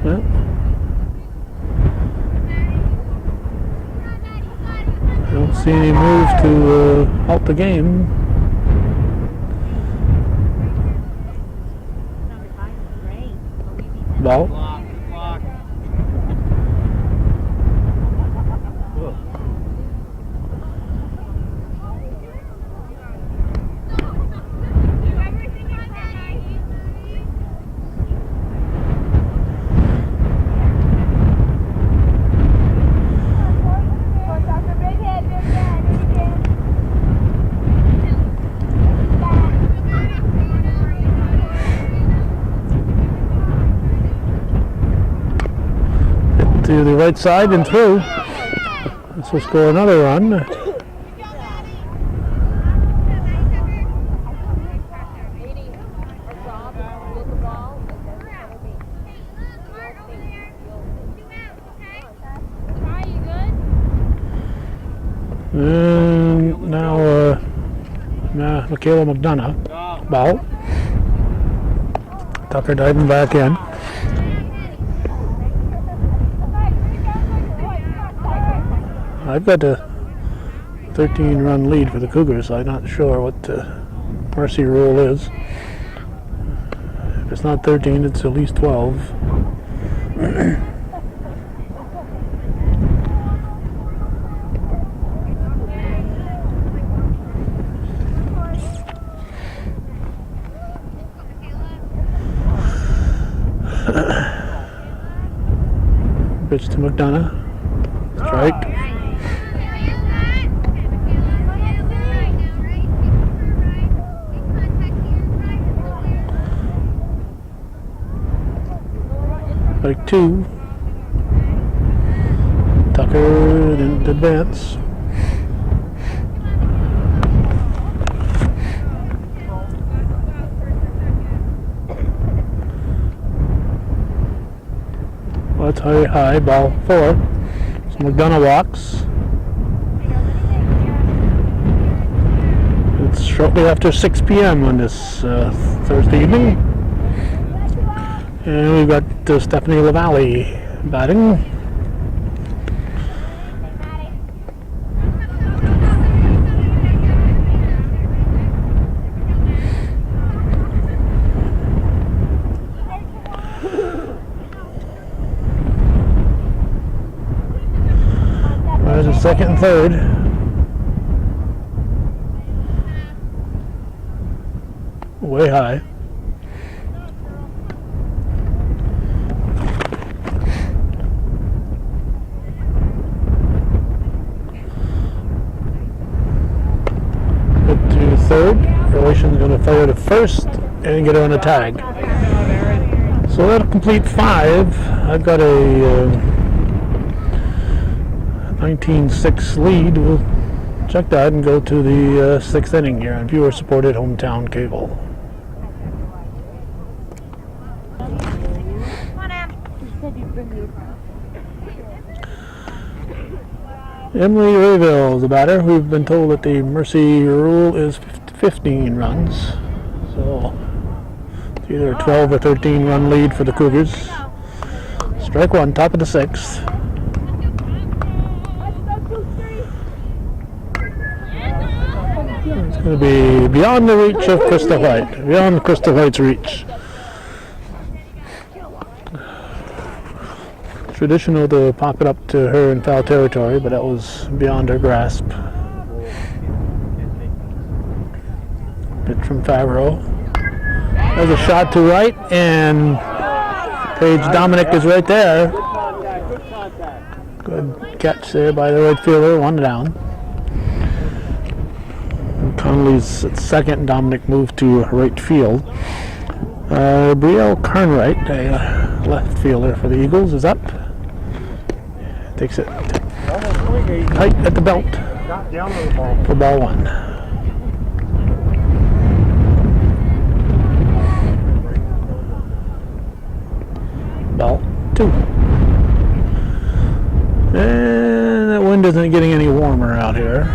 Well, I don't see any move to halt the game. Ball. Block. To the right side and through. This will score another run. And now Michaela McDonough. Ball. Tucker diving back in. I've got a 13-run lead for the Cougars, so I'm not sure what the mercy rule is. If it's not 13, it's at least 12. Pitch to McDonough. Strike. Strike 2. Tucker didn't advance. Well, that's high, ball 4. So McDonough walks. It's shortly after 6 p.m. on this Thursday evening. And we've got Stephanie LaValle batting. second and third. Way high. Hit to third. Relation's going to fire to first and get her on a tag. So that'll complete 5. I've got a 19-6 lead. We'll check that and go to the 6th inning here on viewer-supported hometown cable. Emily Rayville is the batter. We've been told that the Mercy rule is 15 runs. So it's either a 12 or 13 run lead for the Cougars. Strike one, top of the 6th. It's going to be beyond the reach of Krista White. Beyond Krista White's reach. Traditional to pop it up to her in foul territory, but that was beyond her grasp. Pitch from Favreau. There's a shot to right, and Paige Dominic is right there. Good catch there by the right fielder, 1 down. Conley's at second, Dominic moved to right field. Brielle Carnwright, a left fielder for the Eagles, is up. Takes it tight at the belt for ball 1. Ball 2. And that wind isn't getting any warmer out here.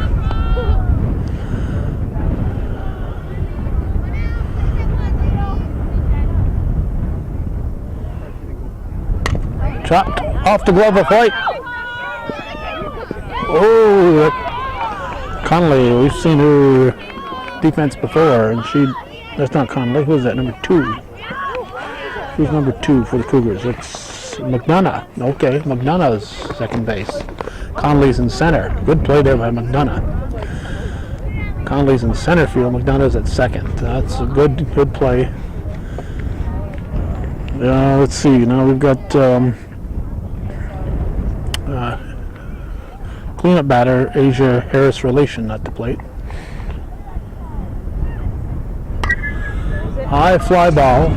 Chopped off the glove of White. Oh, Conley, we've seen her defense before, and that's not Conley. Who is that? Number 2. Who's number 2 for the Cougars? It's McDonough. Okay, McDonough's second base. Conley's in center. Good play there by McDonough. Conley's in center field. McDonough's at second. That's a good play. Let's see. Now we've got cleanup batter Asia Harris relation at the plate. High fly ball.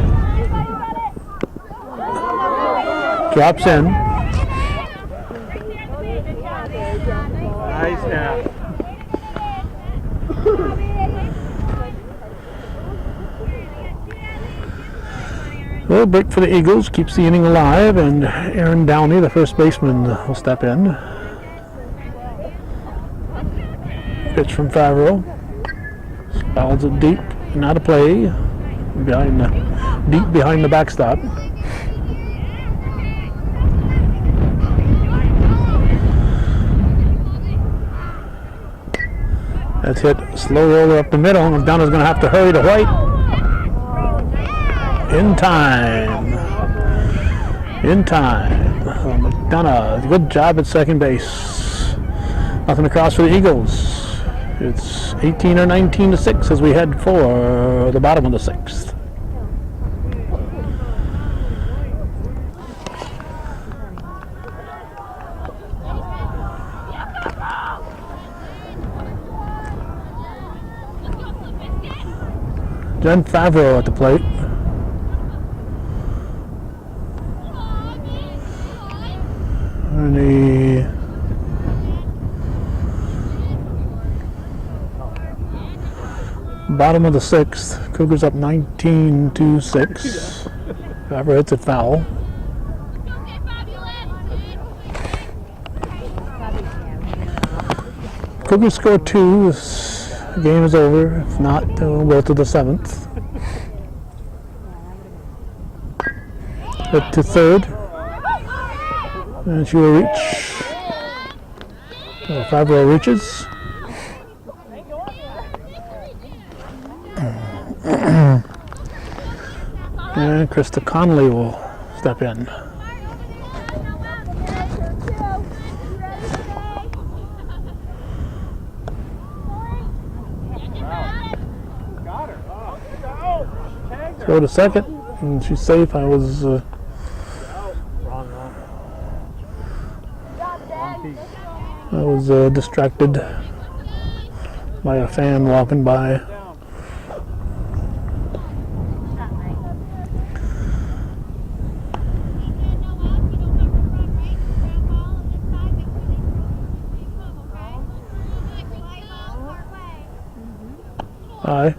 Drops in. Nice now. A little break for the Eagles, keeps the inning alive, and Aaron Downey, the first baseman, will step in. Pitch from Favreau. Fouls it deep, not a play. Deep behind the backstop. That's hit slow roller up the middle, and McDonough's going to have to hurry to White. In time. McDonough, good job at second base. Nothing across for the Eagles. It's 18 or 19 to 6 as we head for the bottom of the 6th. Jen Favreau at the plate. And the bottom of the 6th, Cougars up 19 to 6. Favreau hits it foul. Cougars score 2. This game is over. If not, we'll go to the 7th. Hit to third. And she will reach. Favreau reaches. And Krista Conley will step in. throw to second, and she's safe. I was Wrong one. distracted by a fan walking by. Aye.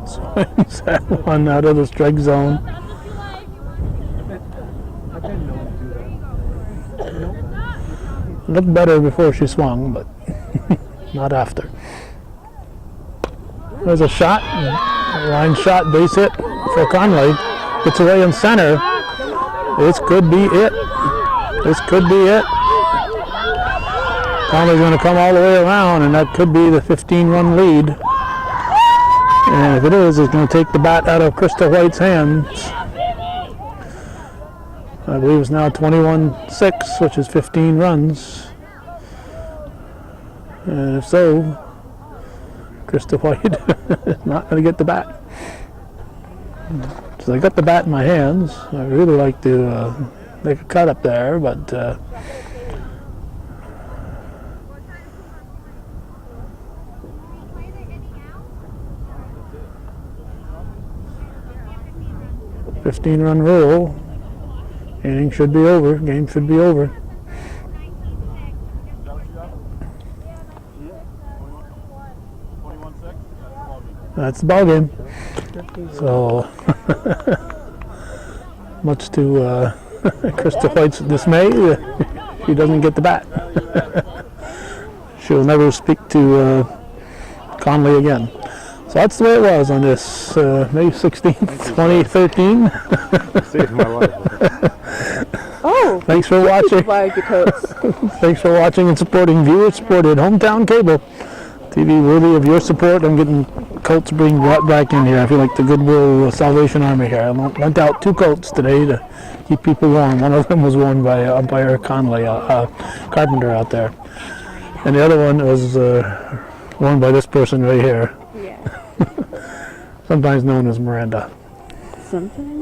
Swings that one out of the strike zone. I didn't know to do that. Looked better before she swung, but not after. There's a shot, a line shot, base hit for Conley. Gets away in center. This could be it. This could be it. Conley's going to come all the way around, and that could be the 15-run lead. And if it is, it's going to take the bat out of Krista White's hands. I believe it's now 21-6, which is 15 runs. And if so, Krista White is not going to get the bat. So I got the bat in my hands. I really like to make a cut up there, but 15-run rule. Inning should be over. Game should be over. That's the ball game. So, much to Krista White's dismay, she doesn't get the bat. She'll never speak to Conley again. So that's the way it was on this May 16th, 2013. Saved my life. Oh, Thanks for watching. flag your coats. Thanks for watching and supporting Viewer Supported Hometown Cable TV, worthy of your support. I'm getting coats being brought back in here. I feel like the Goodwill Salvation Army here. I lent out 2 coats today to keep people warm. One of them was worn by umpire Conley, Carpenter out there, and the other one was worn by this person right here, Yeah. sometimes known as Miranda. Sometimes.